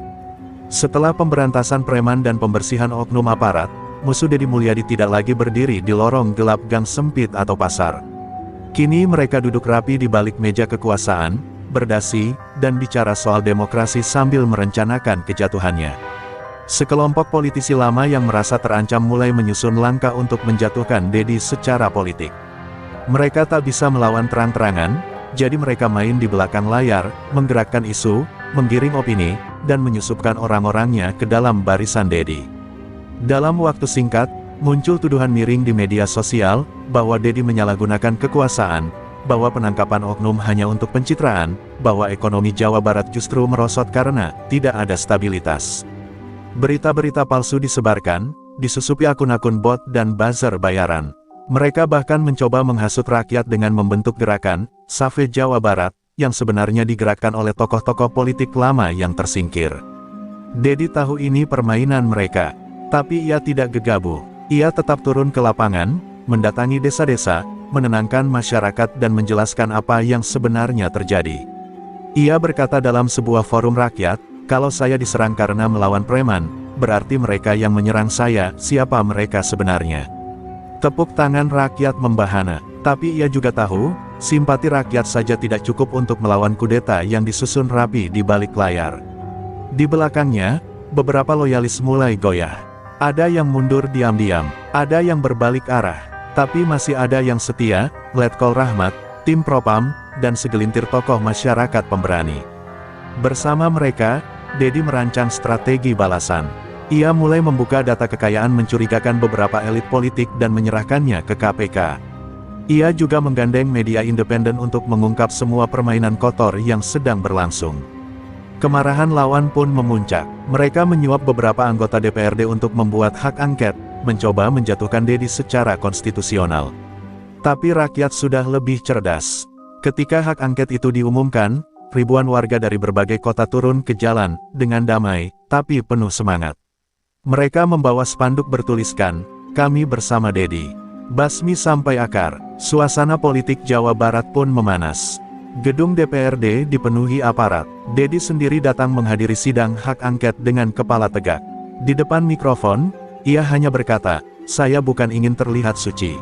Setelah pemberantasan preman dan pembersihan oknum aparat, musuh Deddy Mulyadi tidak lagi berdiri di lorong gelap gang sempit atau pasar. Kini mereka duduk rapi di balik meja kekuasaan, berdasi, dan bicara soal demokrasi sambil merencanakan kejatuhannya. Sekelompok politisi lama yang merasa terancam mulai menyusun langkah untuk menjatuhkan Deddy secara politik. Mereka tak bisa melawan terang-terangan, jadi mereka main di belakang layar, menggerakkan isu, menggiring opini, dan menyusupkan orang-orangnya ke dalam barisan Deddy. Dalam waktu singkat, muncul tuduhan miring di media sosial, bahwa Deddy menyalahgunakan kekuasaan, bahwa penangkapan oknum hanya untuk pencitraan, bahwa ekonomi Jawa Barat justru merosot karena tidak ada stabilitas. Berita-berita palsu disebarkan, disusupi akun-akun bot dan buzzer bayaran. Mereka bahkan mencoba menghasut rakyat dengan membentuk gerakan Save Jawa Barat, yang sebenarnya digerakkan oleh tokoh-tokoh politik lama yang tersingkir. Deddy tahu ini permainan mereka, tapi ia tidak gegabah. Ia tetap turun ke lapangan, mendatangi desa-desa, menenangkan masyarakat dan menjelaskan apa yang sebenarnya terjadi. Ia berkata dalam sebuah forum rakyat, kalau saya diserang karena melawan preman, berarti mereka yang menyerang saya, siapa mereka sebenarnya? Tepuk tangan rakyat membahana, tapi ia juga tahu, simpati rakyat saja tidak cukup untuk melawan kudeta yang disusun rapi di balik layar. Di belakangnya, beberapa loyalis mulai goyah. Ada yang mundur diam-diam, ada yang berbalik arah, tapi masih ada yang setia, Letkol Rahmat, tim Propam, dan segelintir tokoh masyarakat pemberani. Bersama mereka, Deddy merancang strategi balasan. Ia mulai membuka data kekayaan mencurigakan beberapa elit politik dan menyerahkannya ke KPK. Ia juga menggandeng media independen untuk mengungkap semua permainan kotor yang sedang berlangsung. Kemarahan lawan pun memuncak. Mereka menyuap beberapa anggota DPRD untuk membuat hak angket, mencoba menjatuhkan Deddy secara konstitusional. Tapi rakyat sudah lebih cerdas. Ketika hak angket itu diumumkan, ribuan warga dari berbagai kota turun ke jalan, dengan damai, tapi penuh semangat. Mereka membawa spanduk bertuliskan, "Kami bersama Deddy." Basmi sampai akar, suasana politik Jawa Barat pun memanas. Gedung DPRD dipenuhi aparat. Deddy sendiri datang menghadiri sidang hak angket dengan kepala tegak. Di depan mikrofon, ia hanya berkata, "Saya bukan ingin terlihat suci.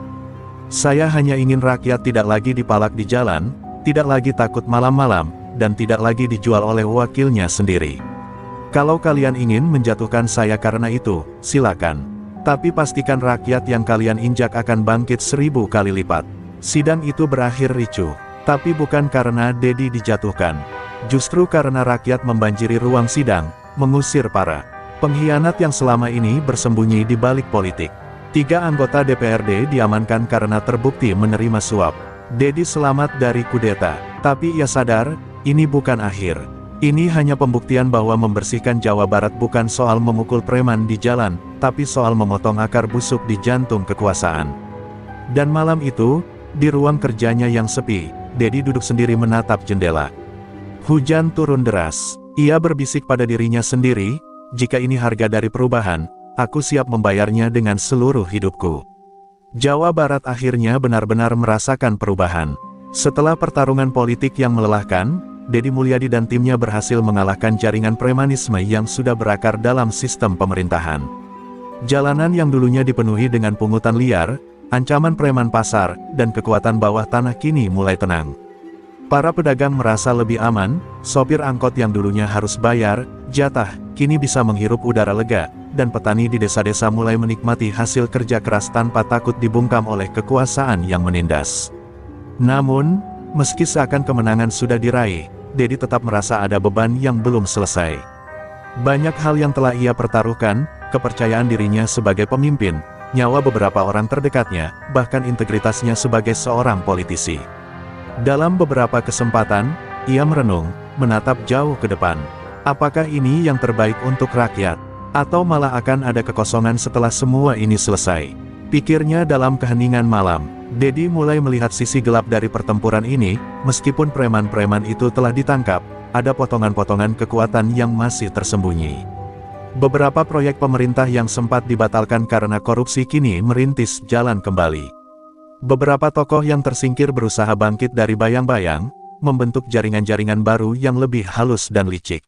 Saya hanya ingin rakyat tidak lagi dipalak di jalan, tidak lagi takut malam-malam, dan tidak lagi dijual oleh wakilnya sendiri. Kalau kalian ingin menjatuhkan saya karena itu, silakan. Tapi pastikan rakyat yang kalian injak akan bangkit 1000 kali lipat." Sidang itu berakhir ricuh. Tapi bukan karena Deddy dijatuhkan. Justru karena rakyat membanjiri ruang sidang, mengusir para pengkhianat yang selama ini bersembunyi di balik politik. 3 anggota DPRD diamankan karena terbukti menerima suap. Deddy selamat dari kudeta. Tapi ia sadar, ini bukan akhir. Ini hanya pembuktian bahwa membersihkan Jawa Barat bukan soal memukul preman di jalan, tapi soal memotong akar busuk di jantung kekuasaan. Dan malam itu, di ruang kerjanya yang sepi, Deddy duduk sendiri menatap jendela. Hujan turun deras. Ia berbisik pada dirinya sendiri, jika ini harga dari perubahan, aku siap membayarnya dengan seluruh hidupku. Jawa Barat akhirnya benar-benar merasakan perubahan. Setelah pertarungan politik yang melelahkan, Deddy Mulyadi dan timnya berhasil mengalahkan jaringan premanisme yang sudah berakar dalam sistem pemerintahan. Jalanan yang dulunya dipenuhi dengan pungutan liar, ancaman preman pasar, dan kekuatan bawah tanah kini mulai tenang. Para pedagang merasa lebih aman, sopir angkot yang dulunya harus bayar jatah, kini bisa menghirup udara lega, dan petani di desa-desa mulai menikmati hasil kerja keras tanpa takut dibungkam oleh kekuasaan yang menindas. Namun, meski seakan kemenangan sudah diraih, Deddy tetap merasa ada beban yang belum selesai. Banyak hal yang telah ia pertaruhkan, kepercayaan dirinya sebagai pemimpin, nyawa beberapa orang terdekatnya, bahkan integritasnya sebagai seorang politisi. Dalam beberapa kesempatan, ia merenung, menatap jauh ke depan. Apakah ini yang terbaik untuk rakyat? Atau malah akan ada kekosongan setelah semua ini selesai? Pikirnya dalam keheningan malam. Deddy mulai melihat sisi gelap dari pertempuran ini, meskipun preman-preman itu telah ditangkap, ada potongan-potongan kekuatan yang masih tersembunyi. Beberapa proyek pemerintah yang sempat dibatalkan karena korupsi kini merintis jalan kembali. Beberapa tokoh yang tersingkir berusaha bangkit dari bayang-bayang, membentuk jaringan-jaringan baru yang lebih halus dan licik.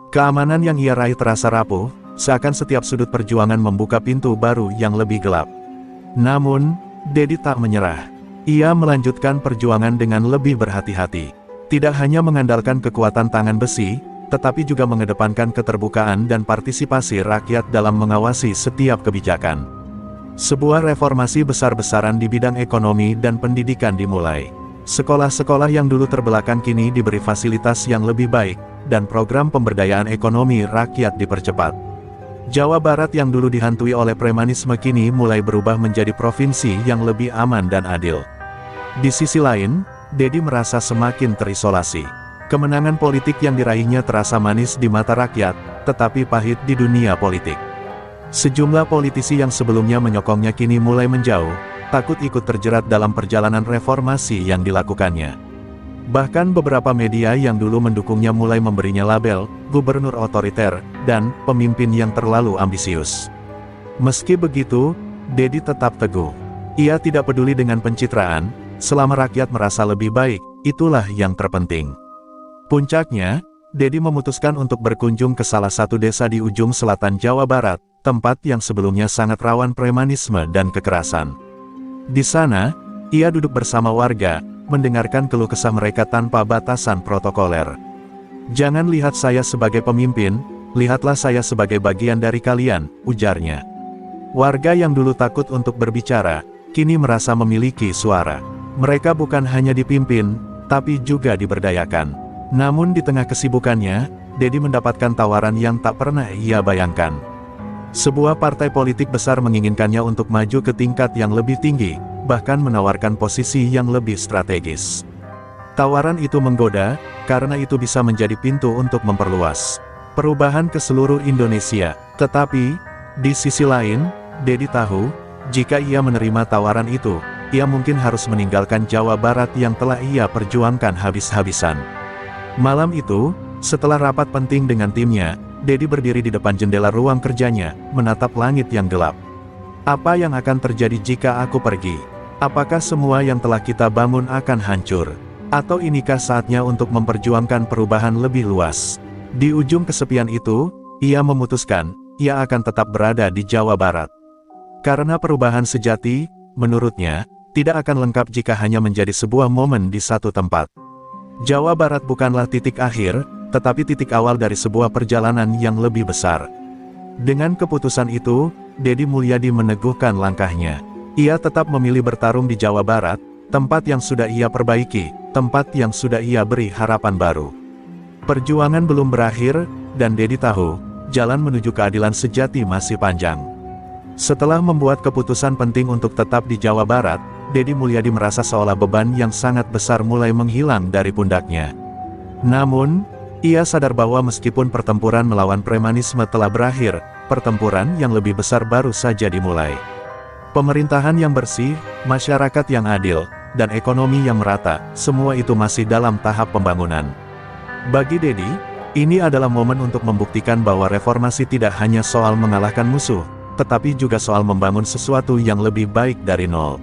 Keamanan yang ia raih terasa rapuh, seakan setiap sudut perjuangan membuka pintu baru yang lebih gelap. Namun, Dedi tak menyerah. Ia melanjutkan perjuangan dengan lebih berhati-hati. Tidak hanya mengandalkan kekuatan tangan besi, tetapi juga mengedepankan keterbukaan dan partisipasi rakyat dalam mengawasi setiap kebijakan. Sebuah reformasi besar-besaran di bidang ekonomi dan pendidikan dimulai. Sekolah-sekolah yang dulu terbelakang kini diberi fasilitas yang lebih baik, dan program pemberdayaan ekonomi rakyat dipercepat. Jawa Barat yang dulu dihantui oleh premanisme kini mulai berubah menjadi provinsi yang lebih aman dan adil. Di sisi lain, Dedi merasa semakin terisolasi. Kemenangan politik yang diraihnya terasa manis di mata rakyat, tetapi pahit di dunia politik. Sejumlah politisi yang sebelumnya menyokongnya kini mulai menjauh, takut ikut terjerat dalam perjalanan reformasi yang dilakukannya. Bahkan beberapa media yang dulu mendukungnya mulai memberinya label, gubernur otoriter, dan pemimpin yang terlalu ambisius. Meski begitu, Dedi tetap teguh. Ia tidak peduli dengan pencitraan, selama rakyat merasa lebih baik, itulah yang terpenting. Puncaknya, Dedi memutuskan untuk berkunjung ke salah satu desa di ujung selatan Jawa Barat, tempat yang sebelumnya sangat rawan premanisme dan kekerasan. Di sana, ia duduk bersama warga, mendengarkan keluh kesah mereka tanpa batasan protokoler. "Jangan lihat saya sebagai pemimpin, lihatlah saya sebagai bagian dari kalian," ujarnya. Warga yang dulu takut untuk berbicara, kini merasa memiliki suara. Mereka bukan hanya dipimpin, tapi juga diberdayakan. Namun di tengah kesibukannya, Dedi mendapatkan tawaran yang tak pernah ia bayangkan. Sebuah partai politik besar menginginkannya untuk maju ke tingkat yang lebih tinggi, bahkan menawarkan posisi yang lebih strategis. Tawaran itu menggoda, karena itu bisa menjadi pintu untuk memperluas perubahan ke seluruh Indonesia. Tetapi, di sisi lain, Dedi tahu, jika ia menerima tawaran itu, ia mungkin harus meninggalkan Jawa Barat yang telah ia perjuangkan habis-habisan. Malam itu, setelah rapat penting dengan timnya, Dedi berdiri di depan jendela ruang kerjanya, menatap langit yang gelap. "Apa yang akan terjadi jika aku pergi? Apakah semua yang telah kita bangun akan hancur? Atau inikah saatnya untuk memperjuangkan perubahan lebih luas?" Di ujung kesepian itu, ia memutuskan, ia akan tetap berada di Jawa Barat. Karena perubahan sejati, menurutnya, tidak akan lengkap jika hanya menjadi sebuah momen di satu tempat. Jawa Barat bukanlah titik akhir, tetapi titik awal dari sebuah perjalanan yang lebih besar. Dengan keputusan itu, Dedi Mulyadi meneguhkan langkahnya. Ia tetap memilih bertarung di Jawa Barat, tempat yang sudah ia perbaiki, tempat yang sudah ia beri harapan baru. Perjuangan belum berakhir, dan Dedi tahu, jalan menuju keadilan sejati masih panjang. Setelah membuat keputusan penting untuk tetap di Jawa Barat, Dedi Mulyadi merasa seolah beban yang sangat besar mulai menghilang dari pundaknya. Namun, ia sadar bahwa meskipun pertempuran melawan premanisme telah berakhir, pertempuran yang lebih besar baru saja dimulai. Pemerintahan yang bersih, masyarakat yang adil, dan ekonomi yang merata, semua itu masih dalam tahap pembangunan. Bagi Dedi, ini adalah momen untuk membuktikan bahwa reformasi tidak hanya soal mengalahkan musuh, tetapi juga soal membangun sesuatu yang lebih baik dari nol.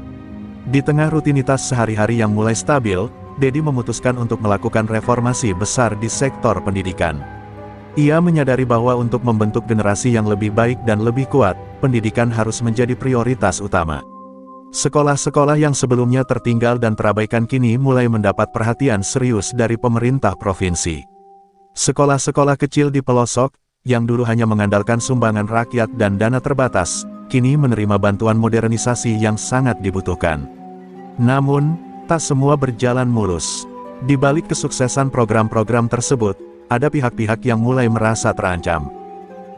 Di tengah rutinitas sehari-hari yang mulai stabil, Dedi memutuskan untuk melakukan reformasi besar di sektor pendidikan. Ia menyadari bahwa untuk membentuk generasi yang lebih baik dan lebih kuat, pendidikan harus menjadi prioritas utama. Sekolah-sekolah yang sebelumnya tertinggal dan terabaikan kini mulai mendapat perhatian serius dari pemerintah provinsi. Sekolah-sekolah kecil di pelosok, yang dulu hanya mengandalkan sumbangan rakyat dan dana terbatas, kini menerima bantuan modernisasi yang sangat dibutuhkan. Namun, tak semua berjalan mulus. Di balik kesuksesan program-program tersebut, ada pihak-pihak yang mulai merasa terancam.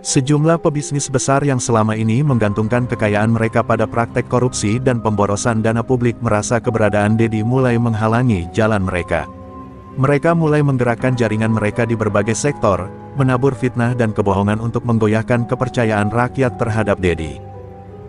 Sejumlah pebisnis besar yang selama ini menggantungkan kekayaan mereka pada praktek korupsi dan pemborosan dana publik merasa keberadaan Dedi mulai menghalangi jalan mereka. Mereka mulai menggerakkan jaringan mereka di berbagai sektor, menabur fitnah dan kebohongan untuk menggoyahkan kepercayaan rakyat terhadap Dedi.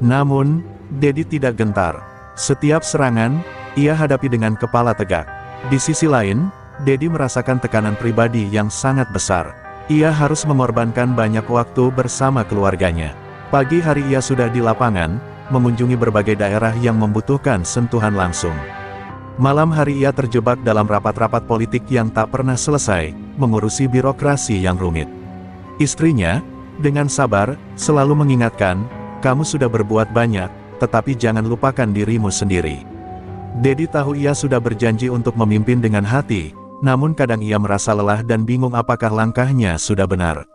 Namun, Dedi tidak gentar. Setiap serangan, ia hadapi dengan kepala tegak. Di sisi lain, Dedi merasakan tekanan pribadi yang sangat besar. Ia harus mengorbankan banyak waktu bersama keluarganya. Pagi hari ia sudah di lapangan, mengunjungi berbagai daerah yang membutuhkan sentuhan langsung. Malam hari ia terjebak dalam rapat-rapat politik yang tak pernah selesai, mengurusi birokrasi yang rumit. Istrinya, dengan sabar, selalu mengingatkan, "Kamu sudah berbuat banyak, tetapi jangan lupakan dirimu sendiri." Dedi tahu ia sudah berjanji untuk memimpin dengan hati, namun kadang ia merasa lelah dan bingung apakah langkahnya sudah benar.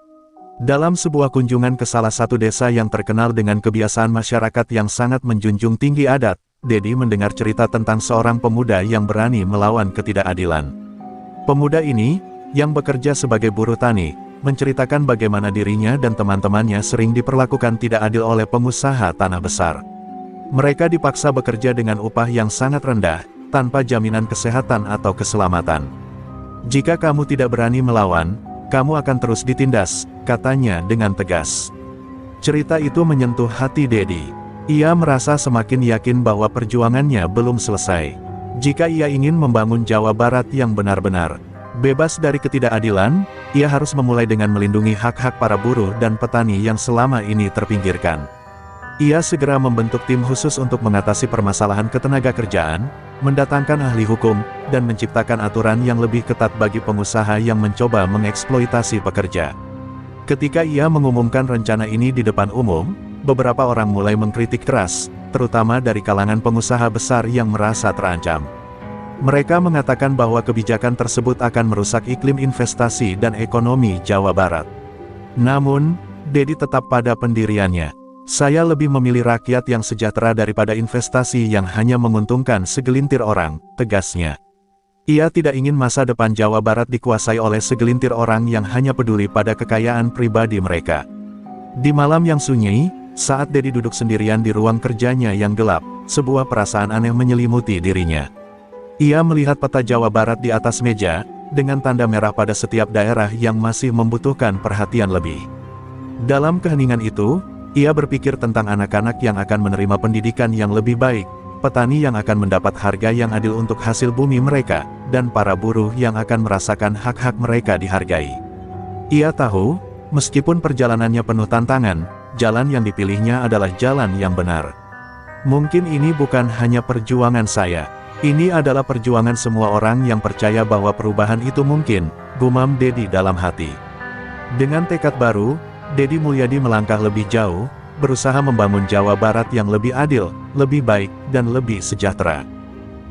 Dalam sebuah kunjungan ke salah satu desa yang terkenal dengan kebiasaan masyarakat yang sangat menjunjung tinggi adat, Dedi mendengar cerita tentang seorang pemuda yang berani melawan ketidakadilan. Pemuda ini, yang bekerja sebagai buruh tani, menceritakan bagaimana dirinya dan teman-temannya sering diperlakukan tidak adil oleh pengusaha tanah besar. Mereka dipaksa bekerja dengan upah yang sangat rendah, tanpa jaminan kesehatan atau keselamatan. "Jika kamu tidak berani melawan, kamu akan terus ditindas," katanya dengan tegas. Cerita itu menyentuh hati Dedi. Ia merasa semakin yakin bahwa perjuangannya belum selesai. Jika ia ingin membangun Jawa Barat yang benar-benar bebas dari ketidakadilan, ia harus memulai dengan melindungi hak-hak para buruh dan petani yang selama ini terpinggirkan. Ia segera membentuk tim khusus untuk mengatasi permasalahan ketenagakerjaan, mendatangkan ahli hukum, dan menciptakan aturan yang lebih ketat bagi pengusaha yang mencoba mengeksploitasi pekerja. Ketika ia mengumumkan rencana ini di depan umum, beberapa orang mulai mengkritik keras, terutama dari kalangan pengusaha besar yang merasa terancam. Mereka mengatakan bahwa kebijakan tersebut akan merusak iklim investasi dan ekonomi Jawa Barat. Namun, Dedi tetap pada pendiriannya. "Saya lebih memilih rakyat yang sejahtera daripada investasi yang hanya menguntungkan segelintir orang," tegasnya. Ia tidak ingin masa depan Jawa Barat dikuasai oleh segelintir orang yang hanya peduli pada kekayaan pribadi mereka. Di malam yang sunyi, saat Dedi duduk sendirian di ruang kerjanya yang gelap, sebuah perasaan aneh menyelimuti dirinya. Ia melihat peta Jawa Barat di atas meja, dengan tanda merah pada setiap daerah yang masih membutuhkan perhatian lebih. Dalam keheningan itu, ia berpikir tentang anak-anak yang akan menerima pendidikan yang lebih baik, petani yang akan mendapat harga yang adil untuk hasil bumi mereka, dan para buruh yang akan merasakan hak-hak mereka dihargai. Ia tahu, meskipun perjalanannya penuh tantangan, jalan yang dipilihnya adalah jalan yang benar. "Mungkin ini bukan hanya perjuangan saya. Ini adalah perjuangan semua orang yang percaya bahwa perubahan itu mungkin," gumam Dedi dalam hati. Dengan tekad baru, Dedi Mulyadi melangkah lebih jauh, berusaha membangun Jawa Barat yang lebih adil, lebih baik, dan lebih sejahtera.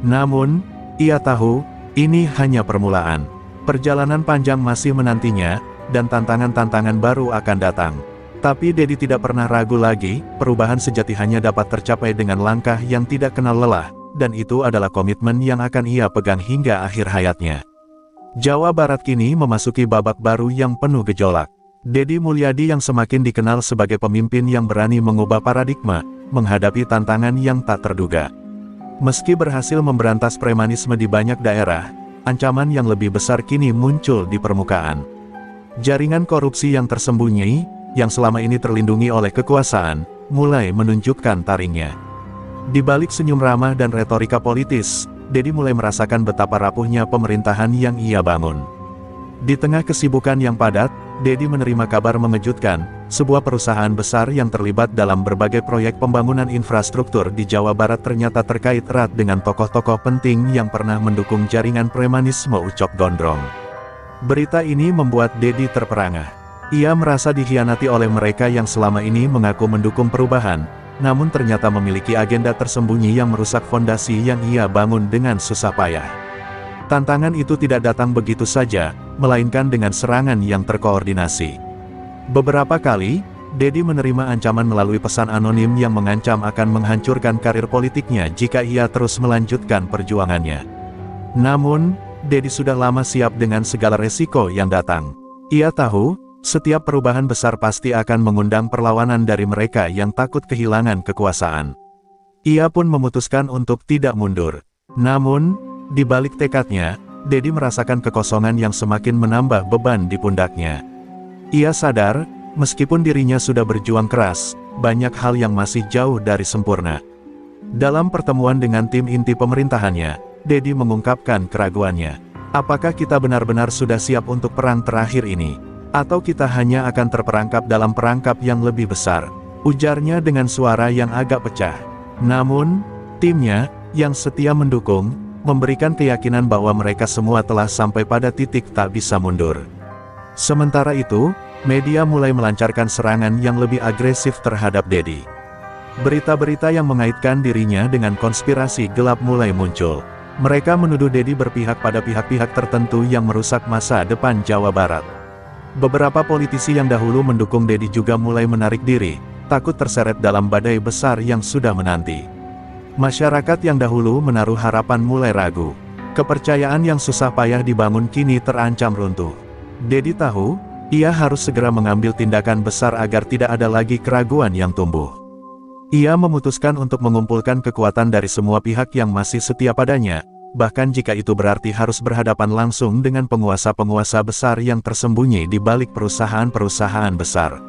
Namun, ia tahu, ini hanya permulaan. Perjalanan panjang masih menantinya, dan tantangan-tantangan baru akan datang. Tapi Dedi tidak pernah ragu lagi, perubahan sejati hanya dapat tercapai dengan langkah yang tidak kenal lelah, dan itu adalah komitmen yang akan ia pegang hingga akhir hayatnya. Jawa Barat kini memasuki babak baru yang penuh gejolak. Dedi Mulyadi yang semakin dikenal sebagai pemimpin yang berani mengubah paradigma, menghadapi tantangan yang tak terduga. Meski berhasil memberantas premanisme di banyak daerah, ancaman yang lebih besar kini muncul di permukaan. Jaringan korupsi yang tersembunyi, yang selama ini terlindungi oleh kekuasaan, mulai menunjukkan taringnya. Di balik senyum ramah dan retorika politis, Dedi mulai merasakan betapa rapuhnya pemerintahan yang ia bangun. Di tengah kesibukan yang padat, Dedi menerima kabar mengejutkan, sebuah perusahaan besar yang terlibat dalam berbagai proyek pembangunan infrastruktur di Jawa Barat ternyata terkait erat dengan tokoh-tokoh penting yang pernah mendukung jaringan premanisme Ucok Gondrong. Berita ini membuat Dedi terperangah. Ia merasa dikhianati oleh mereka yang selama ini mengaku mendukung perubahan, namun ternyata memiliki agenda tersembunyi yang merusak fondasi yang ia bangun dengan susah payah. Tantangan itu tidak datang begitu saja, melainkan dengan serangan yang terkoordinasi. Beberapa kali, Dedi menerima ancaman melalui pesan anonim yang mengancam akan menghancurkan karir politiknya jika ia terus melanjutkan perjuangannya. Namun, Dedi sudah lama siap dengan segala resiko yang datang. Ia tahu, setiap perubahan besar pasti akan mengundang perlawanan dari mereka yang takut kehilangan kekuasaan. Ia pun memutuskan untuk tidak mundur. Namun, di balik tekadnya, Dedi merasakan kekosongan yang semakin menambah beban di pundaknya. Ia sadar, meskipun dirinya sudah berjuang keras, banyak hal yang masih jauh dari sempurna. Dalam pertemuan dengan tim inti pemerintahannya, Dedi mengungkapkan keraguannya. Apakah kita benar-benar sudah siap untuk perang terakhir ini? Atau kita hanya akan terperangkap dalam perangkap yang lebih besar? ujarnya dengan suara yang agak pecah. Namun, timnya, yang setia mendukung, memberikan keyakinan bahwa mereka semua telah sampai pada titik tak bisa mundur. Sementara itu, media mulai melancarkan serangan yang lebih agresif terhadap Dedi. Berita-berita yang mengaitkan dirinya dengan konspirasi gelap mulai muncul. Mereka menuduh Dedi berpihak pada pihak-pihak tertentu yang merusak masa depan Jawa Barat. Beberapa politisi yang dahulu mendukung Dedi juga mulai menarik diri, takut terseret dalam badai besar yang sudah menanti. Masyarakat yang dahulu menaruh harapan mulai ragu. Kepercayaan yang susah payah dibangun kini terancam runtuh. Dedi tahu, ia harus segera mengambil tindakan besar agar tidak ada lagi keraguan yang tumbuh. Ia memutuskan untuk mengumpulkan kekuatan dari semua pihak yang masih setia padanya, bahkan jika itu berarti harus berhadapan langsung dengan penguasa-penguasa besar yang tersembunyi di balik perusahaan-perusahaan besar.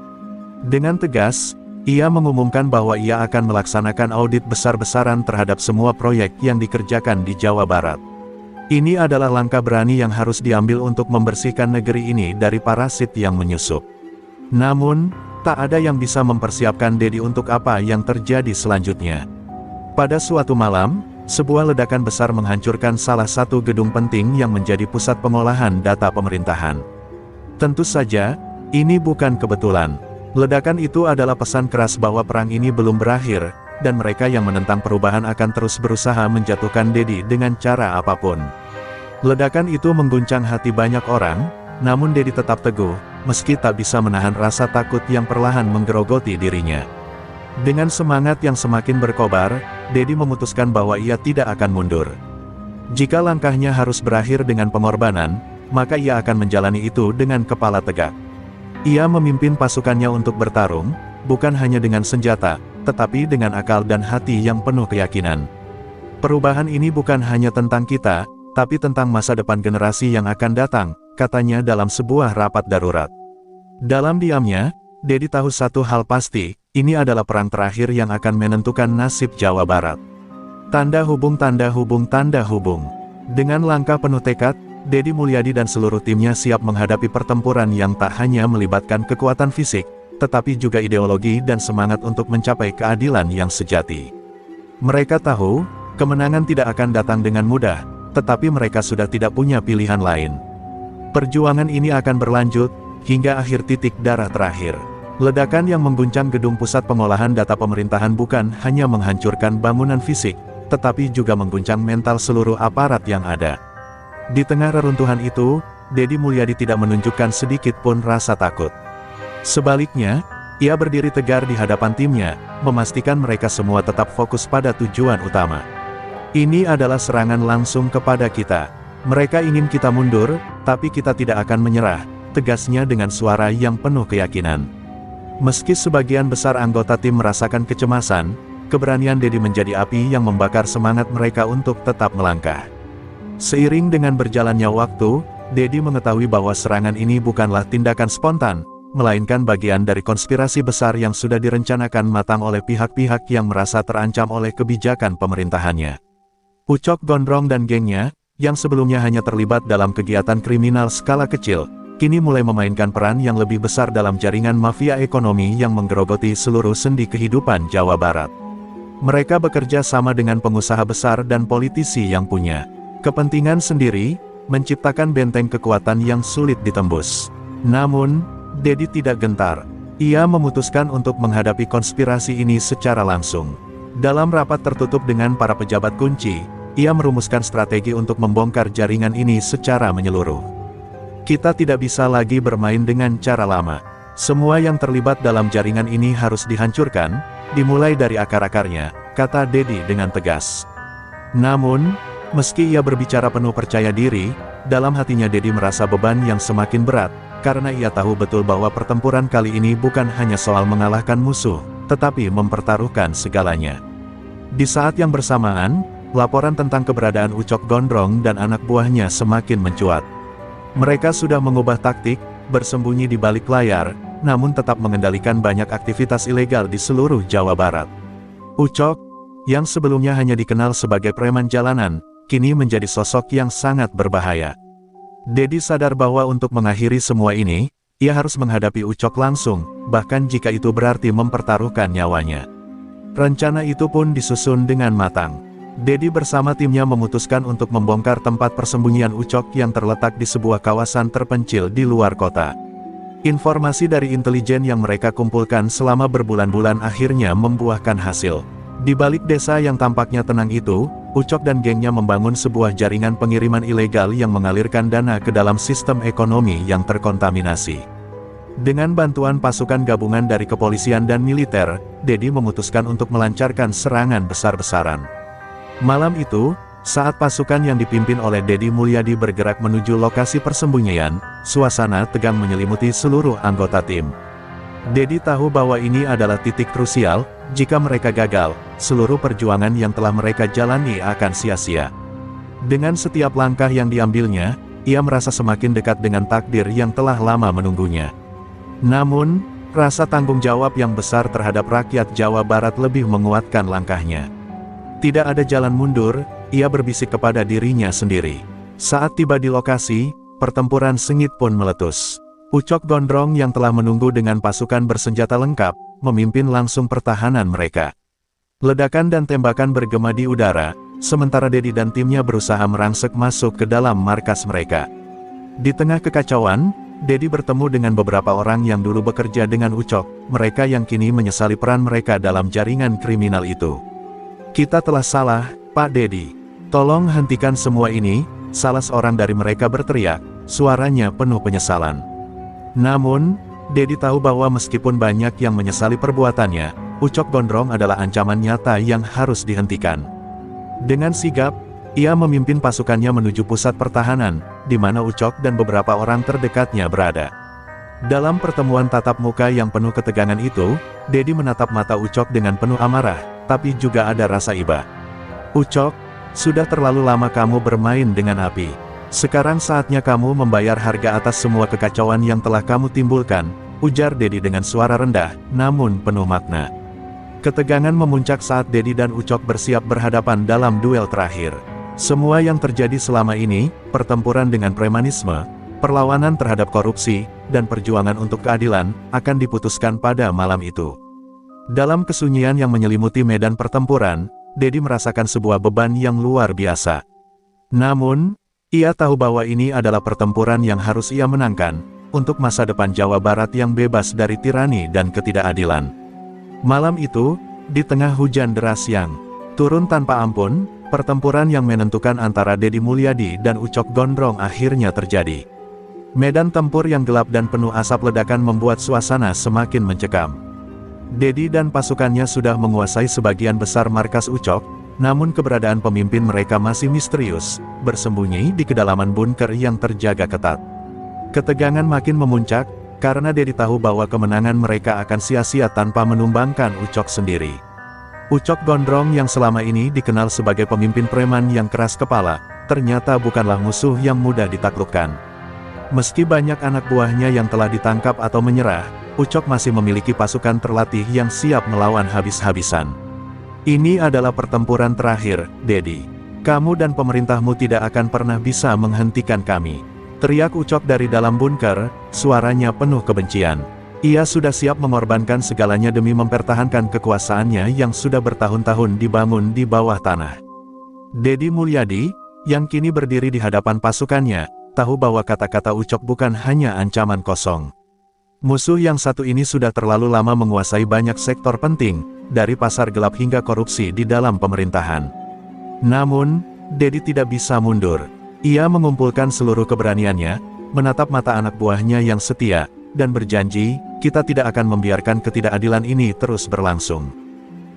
Dengan tegas, ia mengumumkan bahwa ia akan melaksanakan audit besar-besaran terhadap semua proyek yang dikerjakan di Jawa Barat. Ini adalah langkah berani yang harus diambil untuk membersihkan negeri ini dari parasit yang menyusup. Namun, tak ada yang bisa mempersiapkan Dedi untuk apa yang terjadi selanjutnya. Pada suatu malam, sebuah ledakan besar menghancurkan salah satu gedung penting yang menjadi pusat pengolahan data pemerintahan. Tentu saja, ini bukan kebetulan. Ledakan itu adalah pesan keras bahwa perang ini belum berakhir, dan mereka yang menentang perubahan akan terus berusaha menjatuhkan Dedi dengan cara apapun. Ledakan itu mengguncang hati banyak orang, namun Dedi tetap teguh, meski tak bisa menahan rasa takut yang perlahan menggerogoti dirinya. Dengan semangat yang semakin berkobar, Dedi memutuskan bahwa ia tidak akan mundur. Jika langkahnya harus berakhir dengan pengorbanan, maka ia akan menjalani itu dengan kepala tegak. Ia memimpin pasukannya untuk bertarung, bukan hanya dengan senjata, tetapi dengan akal dan hati yang penuh keyakinan. Perubahan ini bukan hanya tentang kita, tapi tentang masa depan generasi yang akan datang, katanya dalam sebuah rapat darurat. Dalam diamnya, Dedi tahu satu hal pasti, ini adalah perang terakhir yang akan menentukan nasib Jawa Barat. Tanda hubung, tanda hubung, tanda hubung. Dengan langkah penuh tekad, Dedi Mulyadi dan seluruh timnya siap menghadapi pertempuran yang tak hanya melibatkan kekuatan fisik, tetapi juga ideologi dan semangat untuk mencapai keadilan yang sejati. Mereka tahu, kemenangan tidak akan datang dengan mudah, tetapi mereka sudah tidak punya pilihan lain. Perjuangan ini akan berlanjut, hingga akhir titik darah terakhir. Ledakan yang mengguncang gedung pusat pengolahan data pemerintahan bukan hanya menghancurkan bangunan fisik, tetapi juga mengguncang mental seluruh aparat yang ada. Di tengah reruntuhan itu, Dedi Mulyadi tidak menunjukkan sedikit pun rasa takut. Sebaliknya, ia berdiri tegar di hadapan timnya, memastikan mereka semua tetap fokus pada tujuan utama. Ini adalah serangan langsung kepada kita. Mereka ingin kita mundur, tapi kita tidak akan menyerah, tegasnya dengan suara yang penuh keyakinan. Meski sebagian besar anggota tim merasakan kecemasan, keberanian Dedi menjadi api yang membakar semangat mereka untuk tetap melangkah. Seiring dengan berjalannya waktu, Dedi mengetahui bahwa serangan ini bukanlah tindakan spontan, melainkan bagian dari konspirasi besar yang sudah direncanakan matang oleh pihak-pihak yang merasa terancam oleh kebijakan pemerintahannya. Ucok Gondrong dan gengnya, yang sebelumnya hanya terlibat dalam kegiatan kriminal skala kecil, kini mulai memainkan peran yang lebih besar dalam jaringan mafia ekonomi yang menggerogoti seluruh sendi kehidupan Jawa Barat. Mereka bekerja sama dengan pengusaha besar dan politisi yang punya kepentingan sendiri, menciptakan benteng kekuatan yang sulit ditembus. Namun, Dedi tidak gentar. Ia memutuskan untuk menghadapi konspirasi ini secara langsung. Dalam rapat tertutup dengan para pejabat kunci, ia merumuskan strategi untuk membongkar jaringan ini secara menyeluruh. Kita tidak bisa lagi bermain dengan cara lama. Semua yang terlibat dalam jaringan ini harus dihancurkan, dimulai dari akar-akarnya, kata Dedi dengan tegas. Namun, meski ia berbicara penuh percaya diri, dalam hatinya Dedi merasa beban yang semakin berat, karena ia tahu betul bahwa pertempuran kali ini bukan hanya soal mengalahkan musuh, tetapi mempertaruhkan segalanya. Di saat yang bersamaan, laporan tentang keberadaan Ucok Gondrong dan anak buahnya semakin mencuat. Mereka sudah mengubah taktik, bersembunyi di balik layar, namun tetap mengendalikan banyak aktivitas ilegal di seluruh Jawa Barat. Ucok, yang sebelumnya hanya dikenal sebagai preman jalanan, kini menjadi sosok yang sangat berbahaya. Dedi sadar bahwa untuk mengakhiri semua ini, ia harus menghadapi Ucok langsung, bahkan jika itu berarti mempertaruhkan nyawanya. Rencana itu pun disusun dengan matang. Dedi bersama timnya memutuskan untuk membongkar tempat persembunyian Ucok yang terletak di sebuah kawasan terpencil di luar kota. Informasi dari intelijen yang mereka kumpulkan selama berbulan-bulan akhirnya membuahkan hasil. Di balik desa yang tampaknya tenang itu, Ucok dan gengnya membangun sebuah jaringan pengiriman ilegal yang mengalirkan dana ke dalam sistem ekonomi yang terkontaminasi. Dengan bantuan pasukan gabungan dari kepolisian dan militer, Dedi memutuskan untuk melancarkan serangan besar-besaran. Malam itu, saat pasukan yang dipimpin oleh Dedi Mulyadi bergerak menuju lokasi persembunyian, suasana tegang menyelimuti seluruh anggota tim. Dedi tahu bahwa ini adalah titik krusial. Jika mereka gagal, seluruh perjuangan yang telah mereka jalani akan sia-sia. Dengan setiap langkah yang diambilnya, ia merasa semakin dekat dengan takdir yang telah lama menunggunya. Namun, rasa tanggung jawab yang besar terhadap rakyat Jawa Barat lebih menguatkan langkahnya. Tidak ada jalan mundur, ia berbisik kepada dirinya sendiri. Saat tiba di lokasi, pertempuran sengit pun meletus. Ucok Gondrong yang telah menunggu dengan pasukan bersenjata lengkap, memimpin langsung pertahanan mereka. Ledakan dan tembakan bergema di udara, sementara Dedi dan timnya berusaha merangsek masuk ke dalam markas mereka. Di tengah kekacauan, Dedi bertemu dengan beberapa orang yang dulu bekerja dengan Ucok, mereka yang kini menyesali peran mereka dalam jaringan kriminal itu. "Kita telah salah, Pak Dedi. Tolong hentikan semua ini," salah seorang dari mereka berteriak, suaranya penuh penyesalan. Namun, Dedi tahu bahwa meskipun banyak yang menyesali perbuatannya, Ucok Gondrong adalah ancaman nyata yang harus dihentikan. Dengan sigap, ia memimpin pasukannya menuju pusat pertahanan, di mana Ucok dan beberapa orang terdekatnya berada. Dalam pertemuan tatap muka yang penuh ketegangan itu, Dedi menatap mata Ucok dengan penuh amarah, tapi juga ada rasa iba. "Ucok, sudah terlalu lama kamu bermain dengan api. Sekarang saatnya kamu membayar harga atas semua kekacauan yang telah kamu timbulkan," ujar Dedi dengan suara rendah, namun penuh makna. Ketegangan memuncak saat Dedi dan Ucok bersiap berhadapan dalam duel terakhir. Semua yang terjadi selama ini, pertempuran dengan premanisme, perlawanan terhadap korupsi, dan perjuangan untuk keadilan, akan diputuskan pada malam itu. Dalam kesunyian yang menyelimuti medan pertempuran, Dedi merasakan sebuah beban yang luar biasa. Namun, ia tahu bahwa ini adalah pertempuran yang harus ia menangkan, untuk masa depan Jawa Barat yang bebas dari tirani dan ketidakadilan. Malam itu, di tengah hujan deras yang turun tanpa ampun, pertempuran yang menentukan antara Dedi Mulyadi dan Ucok Gondrong akhirnya terjadi. Medan tempur yang gelap dan penuh asap ledakan membuat suasana semakin mencekam. Dedi dan pasukannya sudah menguasai sebagian besar markas Ucok, namun keberadaan pemimpin mereka masih misterius, bersembunyi di kedalaman bunker yang terjaga ketat. Ketegangan makin memuncak, karena Dedi tahu bahwa kemenangan mereka akan sia-sia tanpa menumbangkan Ucok sendiri. Ucok Gondrong yang selama ini dikenal sebagai pemimpin preman yang keras kepala, ternyata bukanlah musuh yang mudah ditaklukkan. Meski banyak anak buahnya yang telah ditangkap atau menyerah, Ucok masih memiliki pasukan terlatih yang siap melawan habis-habisan. "Ini adalah pertempuran terakhir, Dedi. Kamu dan pemerintahmu tidak akan pernah bisa menghentikan kami," teriak Ucok dari dalam bunker, suaranya penuh kebencian. Ia sudah siap mengorbankan segalanya demi mempertahankan kekuasaannya yang sudah bertahun-tahun dibangun di bawah tanah. Dedi Mulyadi, yang kini berdiri di hadapan pasukannya, tahu bahwa kata-kata Ucok bukan hanya ancaman kosong. Musuh yang satu ini sudah terlalu lama menguasai banyak sektor penting, dari pasar gelap hingga korupsi di dalam pemerintahan. Namun, Dedi tidak bisa mundur. Ia mengumpulkan seluruh keberaniannya, menatap mata anak buahnya yang setia, dan berjanji, "Kita tidak akan membiarkan ketidakadilan ini terus berlangsung.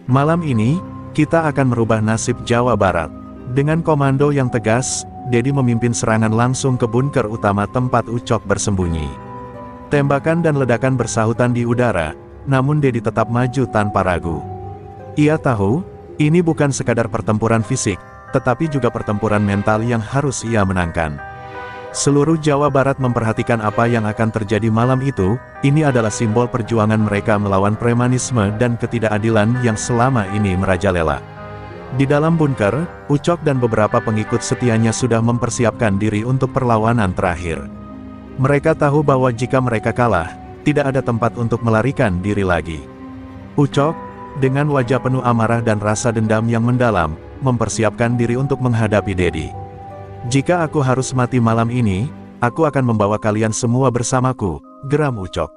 Malam ini, kita akan merubah nasib Jawa Barat." Dengan komando yang tegas, Dedi memimpin serangan langsung ke bunker utama tempat Ucok bersembunyi. Tembakan dan ledakan bersahutan di udara, namun Dedi tetap maju tanpa ragu. Ia tahu, ini bukan sekadar pertempuran fisik, tetapi juga pertempuran mental yang harus ia menangkan. Seluruh Jawa Barat memperhatikan apa yang akan terjadi malam itu. Ini adalah simbol perjuangan mereka melawan premanisme dan ketidakadilan yang selama ini merajalela. Di dalam bunker, Ucok dan beberapa pengikut setianya sudah mempersiapkan diri untuk perlawanan terakhir. Mereka tahu bahwa jika mereka kalah, tidak ada tempat untuk melarikan diri lagi. Ucok, dengan wajah penuh amarah dan rasa dendam yang mendalam, mempersiapkan diri untuk menghadapi Dedi. "Jika aku harus mati malam ini, aku akan membawa kalian semua bersamaku," geram Ucok.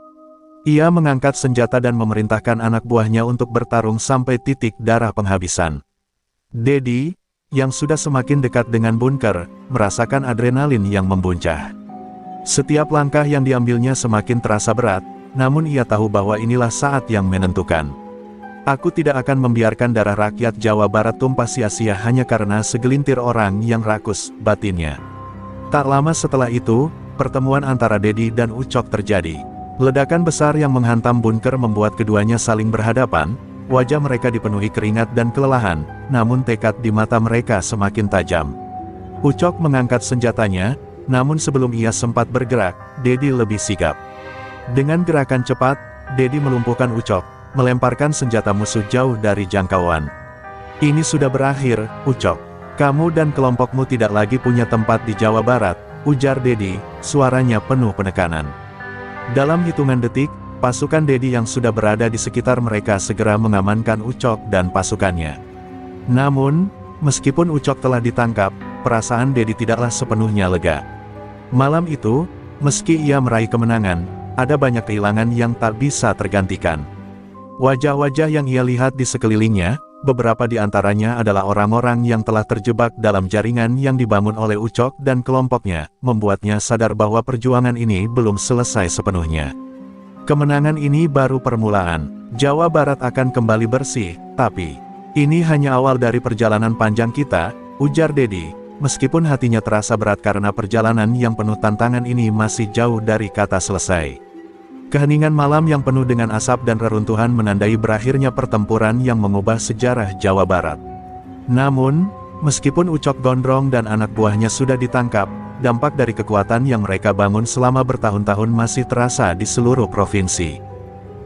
Ia mengangkat senjata dan memerintahkan anak buahnya untuk bertarung sampai titik darah penghabisan. Dedi, yang sudah semakin dekat dengan bunker, merasakan adrenalin yang membuncah. Setiap langkah yang diambilnya semakin terasa berat, namun ia tahu bahwa inilah saat yang menentukan. "Aku tidak akan membiarkan darah rakyat Jawa Barat tumpah sia-sia hanya karena segelintir orang yang rakus," batinnya. Tak lama setelah itu, pertemuan antara Dedi dan Ucok terjadi. Ledakan besar yang menghantam bunker membuat keduanya saling berhadapan, wajah mereka dipenuhi keringat dan kelelahan, namun tekad di mata mereka semakin tajam. Ucok mengangkat senjatanya, namun sebelum ia sempat bergerak, Dedi lebih sigap. Dengan gerakan cepat, Dedi melumpuhkan Ucok, melemparkan senjata musuh jauh dari jangkauan. "Ini sudah berakhir, Ucok. Kamu dan kelompokmu tidak lagi punya tempat di Jawa Barat," ujar Dedi, suaranya penuh penekanan. Dalam hitungan detik, pasukan Dedi yang sudah berada di sekitar mereka segera mengamankan Ucok dan pasukannya. Namun, meskipun Ucok telah ditangkap, perasaan Dedi tidaklah sepenuhnya lega. Malam itu, meski ia meraih kemenangan, ada banyak kehilangan yang tak bisa tergantikan. Wajah-wajah yang ia lihat di sekelilingnya, beberapa di antaranya adalah orang-orang yang telah terjebak dalam jaringan yang dibangun oleh Ucok dan kelompoknya, membuatnya sadar bahwa perjuangan ini belum selesai sepenuhnya. Kemenangan ini baru permulaan. Jawa Barat akan kembali bersih, tapi ini hanya awal dari perjalanan panjang kita, ujar Dedi. Meskipun hatinya terasa berat karena perjalanan yang penuh tantangan ini masih jauh dari kata selesai. Keheningan malam yang penuh dengan asap dan reruntuhan menandai berakhirnya pertempuran yang mengubah sejarah Jawa Barat. Namun, meskipun Ucok Gondrong dan anak buahnya sudah ditangkap, dampak dari kekuatan yang mereka bangun selama bertahun-tahun masih terasa di seluruh provinsi.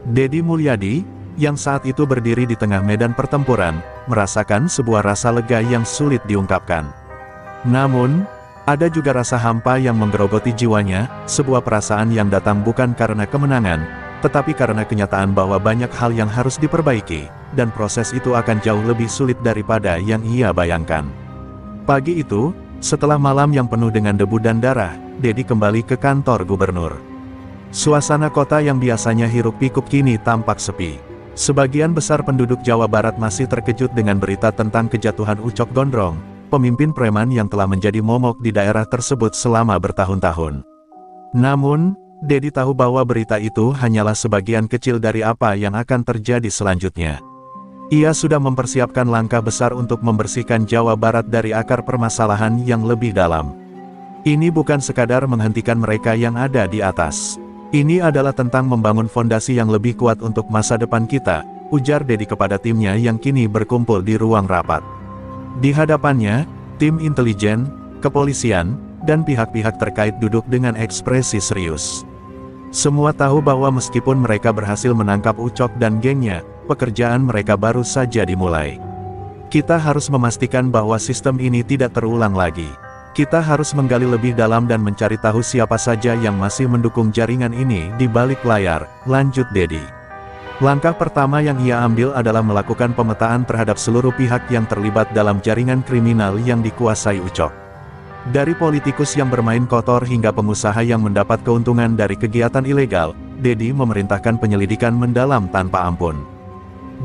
Dedi Mulyadi, yang saat itu berdiri di tengah medan pertempuran, merasakan sebuah rasa lega yang sulit diungkapkan. Namun, ada juga rasa hampa yang menggerogoti jiwanya, sebuah perasaan yang datang bukan karena kemenangan, tetapi karena kenyataan bahwa banyak hal yang harus diperbaiki, dan proses itu akan jauh lebih sulit daripada yang ia bayangkan. Pagi itu, setelah malam yang penuh dengan debu dan darah, Dedi kembali ke kantor gubernur. Suasana kota yang biasanya hiruk-pikuk kini tampak sepi. Sebagian besar penduduk Jawa Barat masih terkejut dengan berita tentang kejatuhan Ucok Gondrong, pemimpin preman yang telah menjadi momok di daerah tersebut selama bertahun-tahun. Namun, Dedi tahu bahwa berita itu hanyalah sebagian kecil dari apa yang akan terjadi selanjutnya. Ia sudah mempersiapkan langkah besar untuk membersihkan Jawa Barat dari akar permasalahan yang lebih dalam. Ini bukan sekadar menghentikan mereka yang ada di atas. Ini adalah tentang membangun fondasi yang lebih kuat untuk masa depan kita, ujar Dedi kepada timnya yang kini berkumpul di ruang rapat. Di hadapannya, tim intelijen, kepolisian, dan pihak-pihak terkait duduk dengan ekspresi serius. Semua tahu bahwa meskipun mereka berhasil menangkap Ucok dan gengnya, pekerjaan mereka baru saja dimulai. Kita harus memastikan bahwa sistem ini tidak terulang lagi. Kita harus menggali lebih dalam dan mencari tahu siapa saja yang masih mendukung jaringan ini di balik layar, lanjut Dedi. Langkah pertama yang ia ambil adalah melakukan pemetaan terhadap seluruh pihak yang terlibat dalam jaringan kriminal yang dikuasai Ucok. Dari politikus yang bermain kotor hingga pengusaha yang mendapat keuntungan dari kegiatan ilegal, Dedi memerintahkan penyelidikan mendalam tanpa ampun.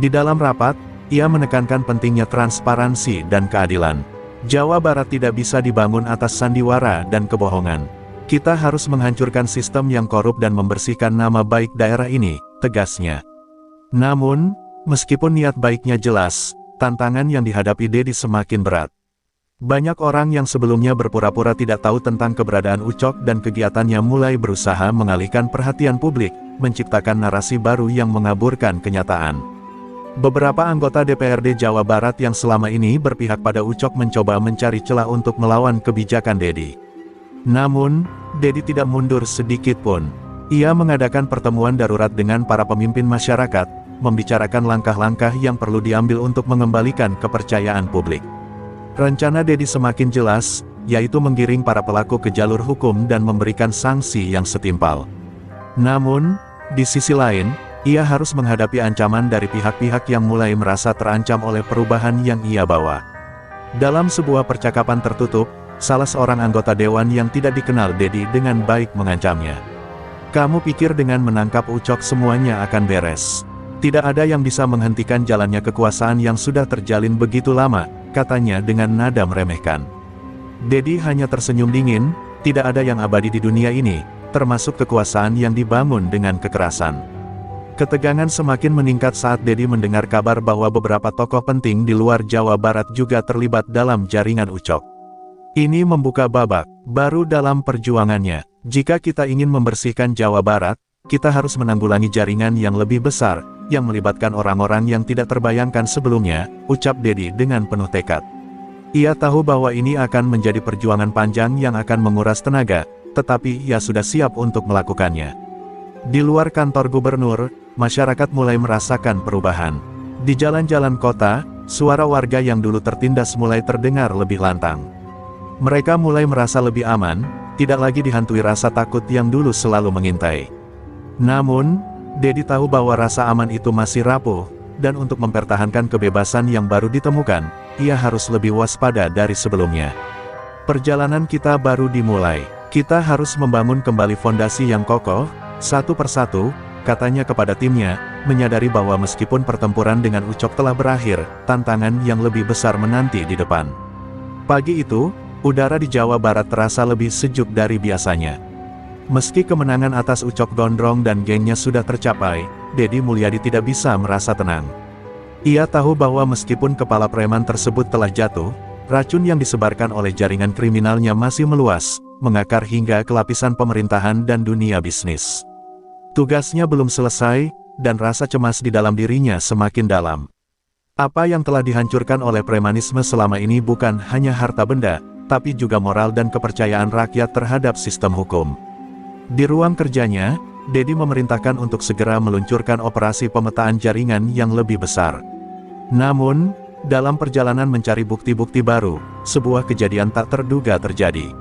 Di dalam rapat, ia menekankan pentingnya transparansi dan keadilan. Jawa Barat tidak bisa dibangun atas sandiwara dan kebohongan. Kita harus menghancurkan sistem yang korup dan membersihkan nama baik daerah ini, tegasnya. Namun, meskipun niat baiknya jelas, tantangan yang dihadapi Dedi semakin berat. Banyak orang yang sebelumnya berpura-pura tidak tahu tentang keberadaan Ucok dan kegiatannya mulai berusaha mengalihkan perhatian publik, menciptakan narasi baru yang mengaburkan kenyataan. Beberapa anggota DPRD Jawa Barat yang selama ini berpihak pada Ucok mencoba mencari celah untuk melawan kebijakan Dedi. Namun, Dedi tidak mundur sedikit pun. Ia mengadakan pertemuan darurat dengan para pemimpin masyarakat, membicarakan langkah-langkah yang perlu diambil untuk mengembalikan kepercayaan publik. Rencana Dedi semakin jelas, yaitu menggiring para pelaku ke jalur hukum dan memberikan sanksi yang setimpal. Namun, di sisi lain, ia harus menghadapi ancaman dari pihak-pihak yang mulai merasa terancam oleh perubahan yang ia bawa. Dalam sebuah percakapan tertutup, salah seorang anggota dewan yang tidak dikenal Dedi dengan baik mengancamnya. "Kamu pikir dengan menangkap Ucok semuanya akan beres? Tidak ada yang bisa menghentikan jalannya kekuasaan yang sudah terjalin begitu lama," katanya dengan nada meremehkan. Dedi hanya tersenyum dingin. Tidak ada yang abadi di dunia ini, termasuk kekuasaan yang dibangun dengan kekerasan. Ketegangan semakin meningkat saat Dedi mendengar kabar bahwa beberapa tokoh penting di luar Jawa Barat juga terlibat dalam jaringan Ucok. Ini membuka babak baru dalam perjuangannya. Jika kita ingin membersihkan Jawa Barat, kita harus menanggulangi jaringan yang lebih besar, yang melibatkan orang-orang yang tidak terbayangkan sebelumnya, ucap Dedi dengan penuh tekad. Ia tahu bahwa ini akan menjadi perjuangan panjang yang akan menguras tenaga, tetapi ia sudah siap untuk melakukannya. Di luar kantor gubernur, masyarakat mulai merasakan perubahan. Di jalan-jalan kota, suara warga yang dulu tertindas mulai terdengar lebih lantang. Mereka mulai merasa lebih aman, tidak lagi dihantui rasa takut yang dulu selalu mengintai. Namun, Dedi tahu bahwa rasa aman itu masih rapuh, dan untuk mempertahankan kebebasan yang baru ditemukan, ia harus lebih waspada dari sebelumnya. Perjalanan kita baru dimulai. Kita harus membangun kembali fondasi yang kokoh, satu persatu, katanya kepada timnya, menyadari bahwa meskipun pertempuran dengan Ucok telah berakhir, tantangan yang lebih besar menanti di depan. Pagi itu, udara di Jawa Barat terasa lebih sejuk dari biasanya. Meski kemenangan atas Ucok Gondrong dan gengnya sudah tercapai, Dedi Mulyadi tidak bisa merasa tenang. Ia tahu bahwa meskipun kepala preman tersebut telah jatuh, racun yang disebarkan oleh jaringan kriminalnya masih meluas, mengakar hingga ke lapisan pemerintahan dan dunia bisnis. Tugasnya belum selesai, dan rasa cemas di dalam dirinya semakin dalam. Apa yang telah dihancurkan oleh premanisme selama ini bukan hanya harta benda, tapi juga moral dan kepercayaan rakyat terhadap sistem hukum. Di ruang kerjanya, Dedi memerintahkan untuk segera meluncurkan operasi pemetaan jaringan yang lebih besar. Namun, dalam perjalanan mencari bukti-bukti baru, sebuah kejadian tak terduga terjadi.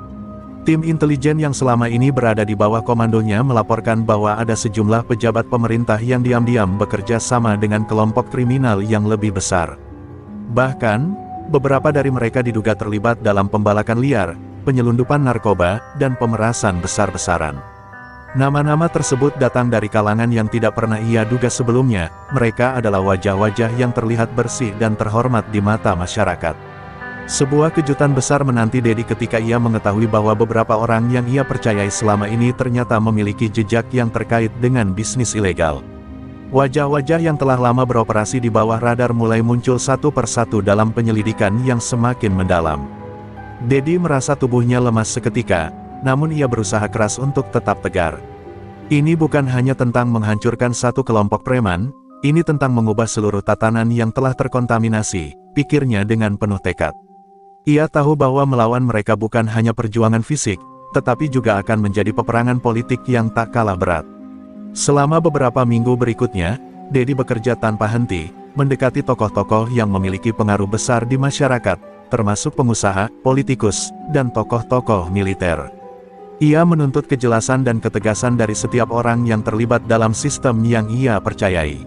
Tim intelijen yang selama ini berada di bawah komandonya melaporkan bahwa ada sejumlah pejabat pemerintah yang diam-diam bekerja sama dengan kelompok kriminal yang lebih besar. Bahkan, beberapa dari mereka diduga terlibat dalam pembalakan liar, penyelundupan narkoba, dan pemerasan besar-besaran. Nama-nama tersebut datang dari kalangan yang tidak pernah ia duga sebelumnya. Mereka adalah wajah-wajah yang terlihat bersih dan terhormat di mata masyarakat. Sebuah kejutan besar menanti Dedi ketika ia mengetahui bahwa beberapa orang yang ia percayai selama ini ternyata memiliki jejak yang terkait dengan bisnis ilegal. Wajah-wajah yang telah lama beroperasi di bawah radar mulai muncul satu persatu dalam penyelidikan yang semakin mendalam. Dedi merasa tubuhnya lemas seketika, namun ia berusaha keras untuk tetap tegar. Ini bukan hanya tentang menghancurkan satu kelompok preman, ini tentang mengubah seluruh tatanan yang telah terkontaminasi, pikirnya dengan penuh tekad. Ia tahu bahwa melawan mereka bukan hanya perjuangan fisik, tetapi juga akan menjadi peperangan politik yang tak kalah berat. Selama beberapa minggu berikutnya, Dedi bekerja tanpa henti, mendekati tokoh-tokoh yang memiliki pengaruh besar di masyarakat, termasuk pengusaha, politikus, dan tokoh-tokoh militer. Ia menuntut kejelasan dan ketegasan dari setiap orang yang terlibat dalam sistem yang ia percayai.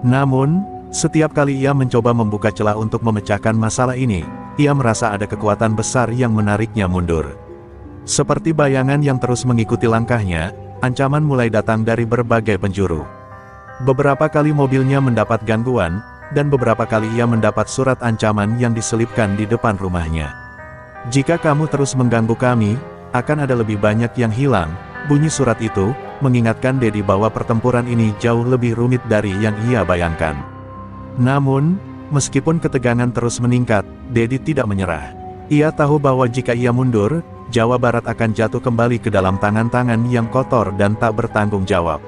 Namun, setiap kali ia mencoba membuka celah untuk memecahkan masalah ini, ia merasa ada kekuatan besar yang menariknya mundur. Seperti bayangan yang terus mengikuti langkahnya, ancaman mulai datang dari berbagai penjuru. Beberapa kali mobilnya mendapat gangguan, dan beberapa kali ia mendapat surat ancaman yang diselipkan di depan rumahnya. "Jika kamu terus mengganggu kami, akan ada lebih banyak yang hilang," bunyi surat itu, mengingatkan Dedi bahwa pertempuran ini jauh lebih rumit dari yang ia bayangkan. Namun, meskipun ketegangan terus meningkat, Dedi tidak menyerah. Ia tahu bahwa jika ia mundur, Jawa Barat akan jatuh kembali ke dalam tangan-tangan yang kotor dan tak bertanggung jawab.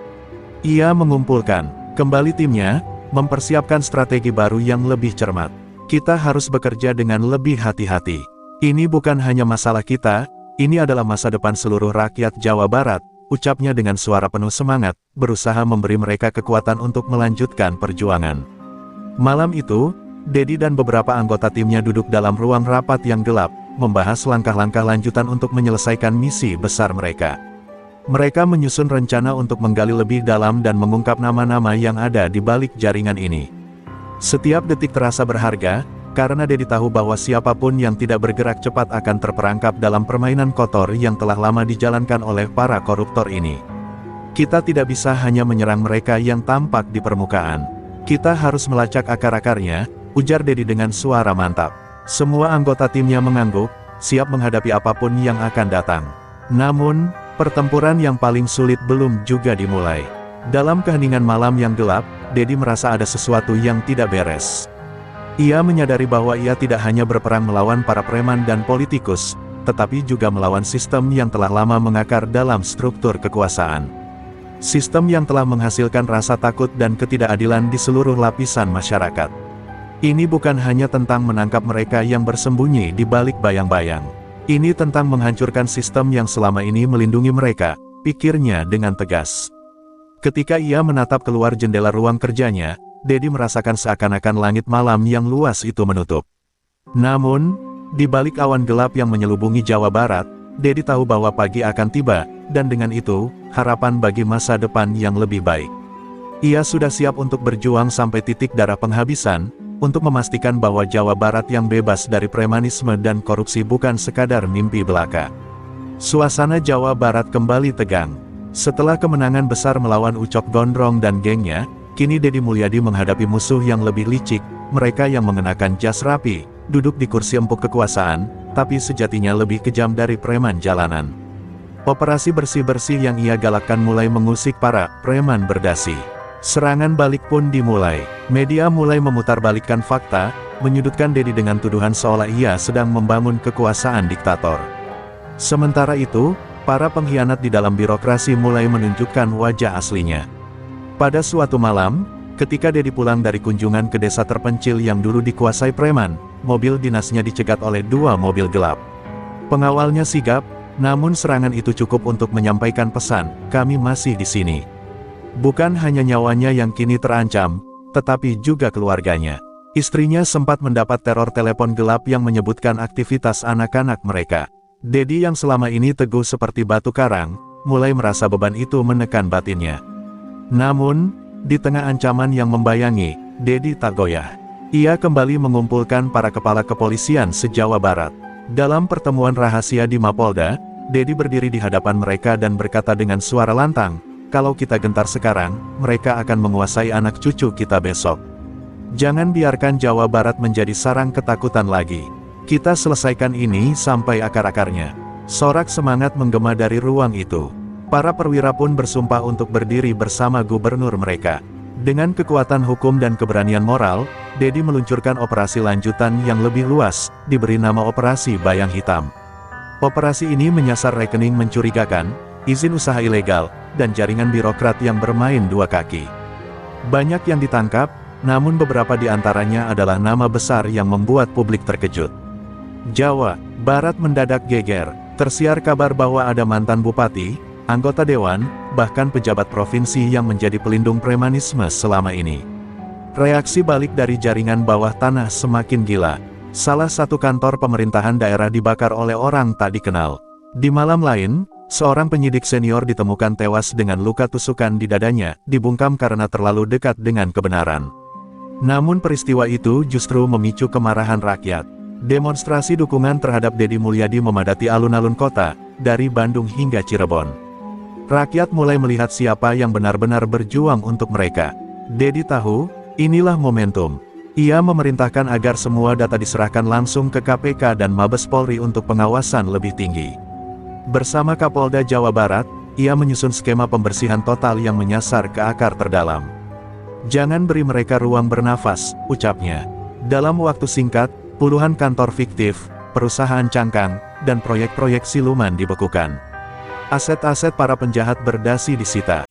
Ia mengumpulkan kembali timnya, mempersiapkan strategi baru yang lebih cermat. "Kita harus bekerja dengan lebih hati-hati. Ini bukan hanya masalah kita, ini adalah masa depan seluruh rakyat Jawa Barat," ucapnya dengan suara penuh semangat, berusaha memberi mereka kekuatan untuk melanjutkan perjuangan. Malam itu, Dedi dan beberapa anggota timnya duduk dalam ruang rapat yang gelap, membahas langkah-langkah lanjutan untuk menyelesaikan misi besar mereka. Mereka menyusun rencana untuk menggali lebih dalam dan mengungkap nama-nama yang ada di balik jaringan ini. Setiap detik terasa berharga, karena Dedi tahu bahwa siapapun yang tidak bergerak cepat akan terperangkap dalam permainan kotor yang telah lama dijalankan oleh para koruptor ini. Kita tidak bisa hanya menyerang mereka yang tampak di permukaan. Kita harus melacak akar-akarnya, ujar Dedi dengan suara mantap. Semua anggota timnya mengangguk, siap menghadapi apapun yang akan datang. Namun, pertempuran yang paling sulit belum juga dimulai. Dalam keheningan malam yang gelap, Dedi merasa ada sesuatu yang tidak beres. Ia menyadari bahwa ia tidak hanya berperang melawan para preman dan politikus, tetapi juga melawan sistem yang telah lama mengakar dalam struktur kekuasaan. Sistem yang telah menghasilkan rasa takut dan ketidakadilan di seluruh lapisan masyarakat. Ini bukan hanya tentang menangkap mereka yang bersembunyi di balik bayang-bayang. Ini tentang menghancurkan sistem yang selama ini melindungi mereka, pikirnya dengan tegas. Ketika ia menatap keluar jendela ruang kerjanya, Dedi merasakan seakan-akan langit malam yang luas itu menutup. Namun, di balik awan gelap yang menyelubungi Jawa Barat, Dedi tahu bahwa pagi akan tiba, dan dengan itu, harapan bagi masa depan yang lebih baik. Ia sudah siap untuk berjuang sampai titik darah penghabisan, untuk memastikan bahwa Jawa Barat yang bebas dari premanisme dan korupsi bukan sekadar mimpi belaka. Suasana Jawa Barat kembali tegang. Setelah kemenangan besar melawan Ucok Gondrong dan gengnya, kini Dedi Mulyadi menghadapi musuh yang lebih licik, mereka yang mengenakan jas rapi, duduk di kursi empuk kekuasaan, tapi sejatinya lebih kejam dari preman jalanan. Operasi bersih-bersih yang ia galakkan mulai mengusik para preman berdasi. Serangan balik pun dimulai. Media mulai memutarbalikkan fakta, menyudutkan Dedi dengan tuduhan seolah ia sedang membangun kekuasaan diktator. Sementara itu, para pengkhianat di dalam birokrasi mulai menunjukkan wajah aslinya. Pada suatu malam, ketika Dedi pulang dari kunjungan ke desa terpencil yang dulu dikuasai preman, mobil dinasnya dicegat oleh 2 mobil gelap. Pengawalnya sigap, namun serangan itu cukup untuk menyampaikan pesan, "Kami masih di sini." Bukan hanya nyawanya yang kini terancam, tetapi juga keluarganya. Istrinya sempat mendapat teror telepon gelap yang menyebutkan aktivitas anak-anak mereka. Dedi yang selama ini teguh seperti batu karang, mulai merasa beban itu menekan batinnya. Namun, di tengah ancaman yang membayangi, Dedi tak goyah. Ia kembali mengumpulkan para kepala kepolisian se-Jawa Barat. Dalam pertemuan rahasia di Mapolda, Dedi berdiri di hadapan mereka dan berkata dengan suara lantang, "Kalau kita gentar sekarang, mereka akan menguasai anak cucu kita besok. Jangan biarkan Jawa Barat menjadi sarang ketakutan lagi. Kita selesaikan ini sampai akar-akarnya." Sorak semangat menggema dari ruang itu. Para perwira pun bersumpah untuk berdiri bersama gubernur mereka. Dengan kekuatan hukum dan keberanian moral, Dedi meluncurkan operasi lanjutan yang lebih luas, diberi nama Operasi Bayang Hitam. Operasi ini menyasar rekening mencurigakan, izin usaha ilegal, dan jaringan birokrat yang bermain 2 kaki. Banyak yang ditangkap, namun beberapa di antaranya adalah nama besar yang membuat publik terkejut. Jawa Barat mendadak geger, tersiar kabar bahwa ada mantan bupati, anggota dewan, bahkan pejabat provinsi yang menjadi pelindung premanisme selama ini. Reaksi balik dari jaringan bawah tanah semakin gila. Salah satu kantor pemerintahan daerah dibakar oleh orang tak dikenal. Di malam lain, seorang penyidik senior ditemukan tewas dengan luka tusukan di dadanya, dibungkam karena terlalu dekat dengan kebenaran. Namun peristiwa itu justru memicu kemarahan rakyat. Demonstrasi dukungan terhadap Dedi Mulyadi memadati alun-alun kota, dari Bandung hingga Cirebon. Rakyat mulai melihat siapa yang benar-benar berjuang untuk mereka. Dedi tahu, inilah momentum. Ia memerintahkan agar semua data diserahkan langsung ke KPK dan Mabes Polri untuk pengawasan lebih tinggi. Bersama Kapolda Jawa Barat, ia menyusun skema pembersihan total yang menyasar ke akar terdalam. "Jangan beri mereka ruang bernafas," ucapnya. Dalam waktu singkat, puluhan kantor fiktif, perusahaan cangkang, dan proyek-proyek siluman dibekukan. Aset-aset para penjahat berdasi disita.